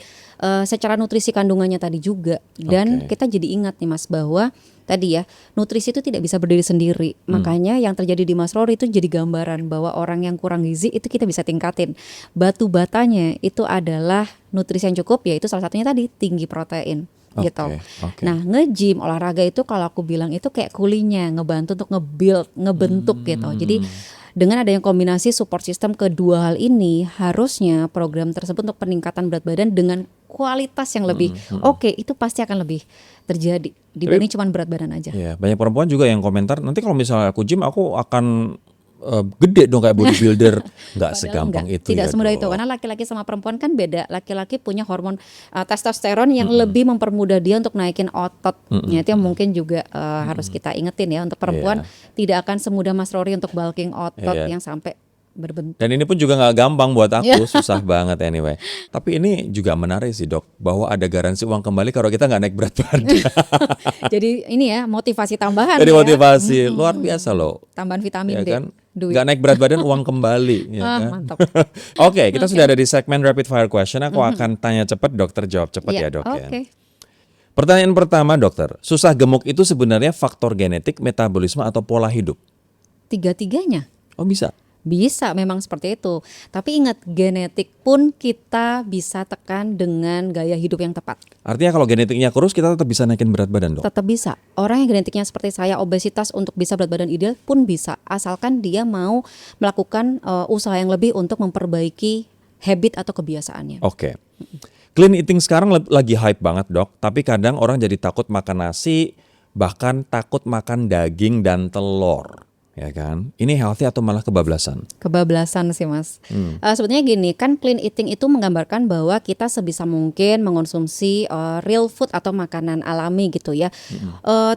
secara nutrisi kandungannya tadi juga. Dan Oke. kita jadi ingat nih Mas bahwa tadi ya nutrisi itu tidak bisa berdiri sendiri. Makanya yang terjadi di Mas Rory itu jadi gambaran bahwa orang yang kurang gizi itu kita bisa tingkatin. Batu batanya itu adalah nutrisi yang cukup, yaitu salah satunya tadi tinggi protein. Gitu. Oke. Nah, nge-gym, olahraga itu kalau aku bilang itu kayak kulinya, ngebantu untuk nge-build, ngebentuk gitu. Jadi dengan adanya kombinasi support system kedua hal ini, harusnya program tersebut untuk peningkatan berat badan dengan kualitas yang lebih oke, itu pasti akan lebih terjadi dibanding cuma berat badan aja. Iya, banyak perempuan juga yang komentar, nanti kalau misalnya aku gym aku akan gede dong kayak bodybuilder. Nggak Padahal segampang enggak, itu tidak ya, semudah Dok. itu karena laki-laki sama perempuan kan beda. Laki-laki punya hormon testosteron yang lebih mempermudah dia untuk naikin ototnya. Itu yang mungkin juga harus kita ingetin ya, untuk perempuan tidak akan semudah Mas Rory untuk bulking otot Iya. yang sampai berbentuk. Dan ini pun juga nggak gampang buat aku, susah banget anyway. Tapi ini juga menarik sih dok, bahwa ada garansi uang kembali kalau kita nggak naik berat badan. Jadi ini ya motivasi tambahan Jadi ya. motivasi luar biasa loh, Tambahan vitamin ya D. kan? Duit. Nggak naik berat badan uang kembali, ya kan? Mantap. Oke, kita sudah ada di segmen rapid fire question. Aku akan tanya cepat, dokter jawab cepat ya dok ya. Oke. Pertanyaan pertama dokter, susah gemuk itu sebenarnya faktor genetik, metabolisme atau pola hidup? Tiga-tiganya. Oh bisa. Bisa memang seperti itu. Tapi ingat, genetik pun kita bisa tekan dengan gaya hidup yang tepat. Artinya kalau genetiknya kurus kita tetap bisa naikin berat badan dok? Tetap bisa. Orang yang genetiknya seperti saya, obesitas, untuk bisa berat badan ideal pun bisa. Asalkan dia mau melakukan usaha yang lebih untuk memperbaiki habit atau kebiasaannya. Oke. Clean eating sekarang lagi hype banget dok, tapi kadang orang jadi takut makan nasi, bahkan takut makan daging dan telur. Ya kan? Ini healthy atau malah kebablasan? Kebablasan sih mas. Sebetulnya gini, kan clean eating itu menggambarkan bahwa kita sebisa mungkin mengonsumsi real food atau makanan alami gitu ya.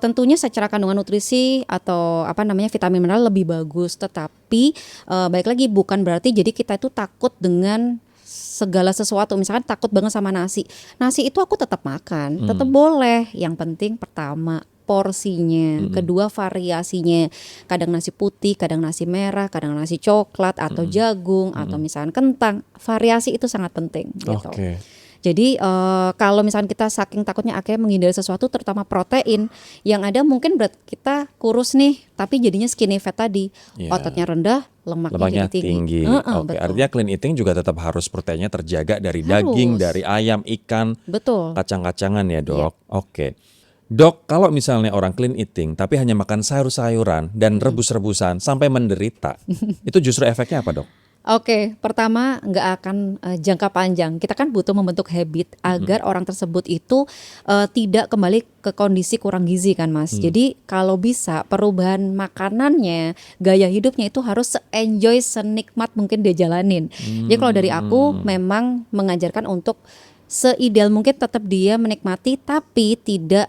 Tentunya secara kandungan nutrisi atau vitamin mineral lebih bagus. Tetapi baik lagi bukan berarti jadi kita itu takut dengan segala sesuatu. Misalkan takut banget sama nasi. Nasi itu aku tetap makan, tetap boleh. Yang penting pertama porsinya, kedua variasinya, kadang nasi putih, kadang nasi merah, kadang nasi coklat atau jagung atau misalkan kentang, variasi itu sangat penting gitu. Oke. Jadi kalau misalkan kita saking takutnya akhirnya menghindari sesuatu terutama protein, yang ada mungkin berat kita kurus nih tapi jadinya skinny fat tadi, Iya. ototnya rendah, lemaknya jadi tinggi. Oke, Betul. artinya clean eating juga tetap harus proteinnya terjaga dari daging, Harus. dari ayam, ikan, Betul. kacang-kacangan ya dok. Oke. Dok, kalau misalnya orang clean eating tapi hanya makan sayur-sayuran dan rebus-rebusan sampai menderita, itu justru efeknya apa dok? Oke, pertama nggak akan jangka panjang. Kita kan butuh membentuk habit agar orang tersebut itu tidak kembali ke kondisi kurang gizi kan mas. Jadi kalau bisa perubahan makanannya, gaya hidupnya itu harus se-enjoy, senikmat mungkin dia jalanin. Jadi kalau dari aku memang mengajarkan untuk seideal mungkin tetap dia menikmati tapi tidak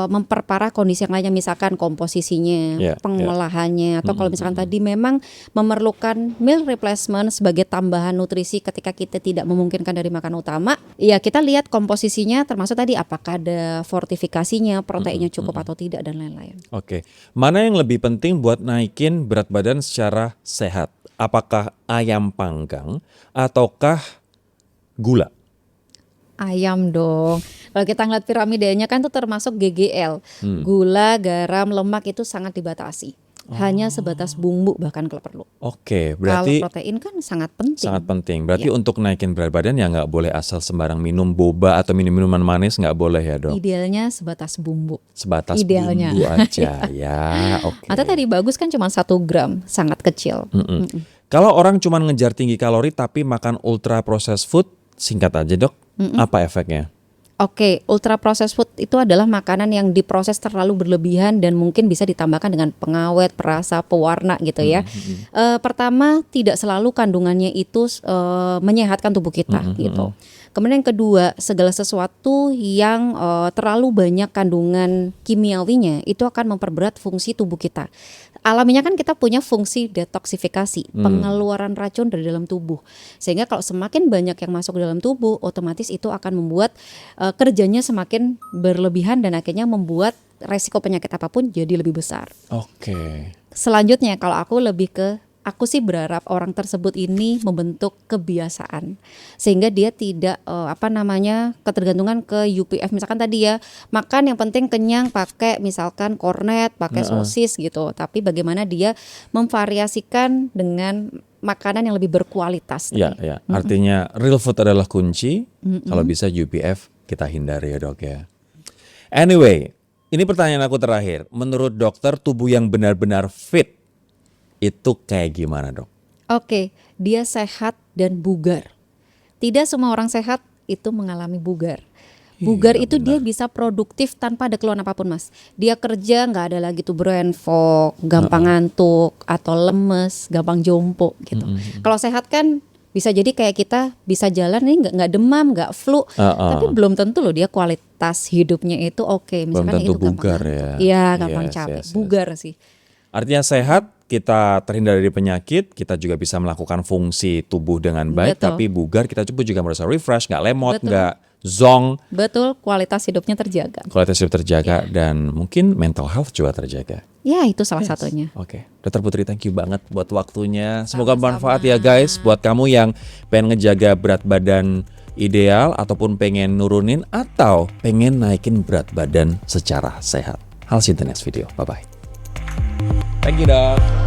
memperparah kondisi yang lainnya, misalkan komposisinya, Yeah, pengolahannya, atau kalau misalkan tadi memang memerlukan meal replacement sebagai tambahan nutrisi ketika kita tidak memungkinkan dari makan utama, ya kita lihat komposisinya termasuk tadi apakah ada fortifikasinya, proteinnya cukup atau tidak dan lain-lain. Oke, mana yang lebih penting buat naikin berat badan secara sehat? Apakah ayam panggang ataukah gula? Ayam dong. Kalau kita ngeliat piramidanya kan itu termasuk GGL, gula, garam, lemak itu sangat dibatasi. Hanya sebatas bumbu bahkan kalau perlu. Oke, berarti Kalau protein kan sangat penting. sangat penting. Berarti untuk naikin berat badan ya nggak boleh asal sembarang minum boba atau minum minuman manis, nggak boleh ya dok? Idealnya sebatas bumbu. Sebatas Idealnya. bumbu aja ya. Oke. Atau tadi bagus kan cuma 1 gram, sangat kecil. Kalau orang cuma ngejar tinggi kalori tapi makan ultra processed food, singkat aja dok, apa efeknya? Oke, ultra processed food itu adalah makanan yang diproses terlalu berlebihan dan mungkin bisa ditambahkan dengan pengawet, perasa, pewarna gitu ya. Pertama, tidak selalu kandungannya itu menyehatkan tubuh kita gitu. Kemudian yang kedua, segala sesuatu yang terlalu banyak kandungan kimiawinya itu akan memperberat fungsi tubuh kita. Alaminya kan kita punya fungsi detoksifikasi, pengeluaran racun dari dalam tubuh. Sehingga kalau semakin banyak yang masuk ke dalam tubuh, otomatis itu akan membuat kerjanya semakin berlebihan dan akhirnya membuat resiko penyakit apapun jadi lebih besar. Oke. Selanjutnya kalau aku sih berharap orang tersebut ini membentuk kebiasaan sehingga dia tidak ketergantungan ke UPF. Misalkan tadi ya makan yang penting kenyang pakai misalkan kornet, pakai sosis gitu. Tapi bagaimana dia memvariasikan dengan makanan yang lebih berkualitas. Ya, ya. Artinya real food adalah kunci. Kalau bisa UPF kita hindari ya dok ya. Anyway, ini pertanyaan aku terakhir. Menurut dokter tubuh yang benar-benar fit itu kayak gimana dok? Oke, dia sehat dan bugar. Tidak semua orang sehat itu mengalami bugar. Bugar itu dia bisa produktif tanpa ada keluhan apapun mas. Dia kerja nggak ada lagi tuh brain fog, gampang ngantuk atau lemes, gampang jompo gitu. Kalau sehat kan bisa jadi kayak kita bisa jalan nih nggak demam, nggak flu, tapi belum tentu loh dia kualitas hidupnya itu oke. Misalkan Belum tentu itu bugar gampang ya. Iya, gampang Yes, capek. yes. Bugar sih. Artinya sehat, kita terhindar dari penyakit, kita juga bisa melakukan fungsi tubuh dengan baik. Betul. Tapi bugar kita juga merasa refresh, nggak lemot, Betul. nggak zong. Betul, kualitas hidupnya terjaga. Kualitas hidup terjaga dan mungkin mental health juga terjaga. Ya, itu salah satunya. Oke, Dokter Putri thank you banget buat waktunya. Semoga bermanfaat ya guys buat kamu yang pengen ngejaga berat badan ideal ataupun pengen nurunin atau pengen naikin berat badan secara sehat. I'll see you in the next video. Bye bye. Thank you dok.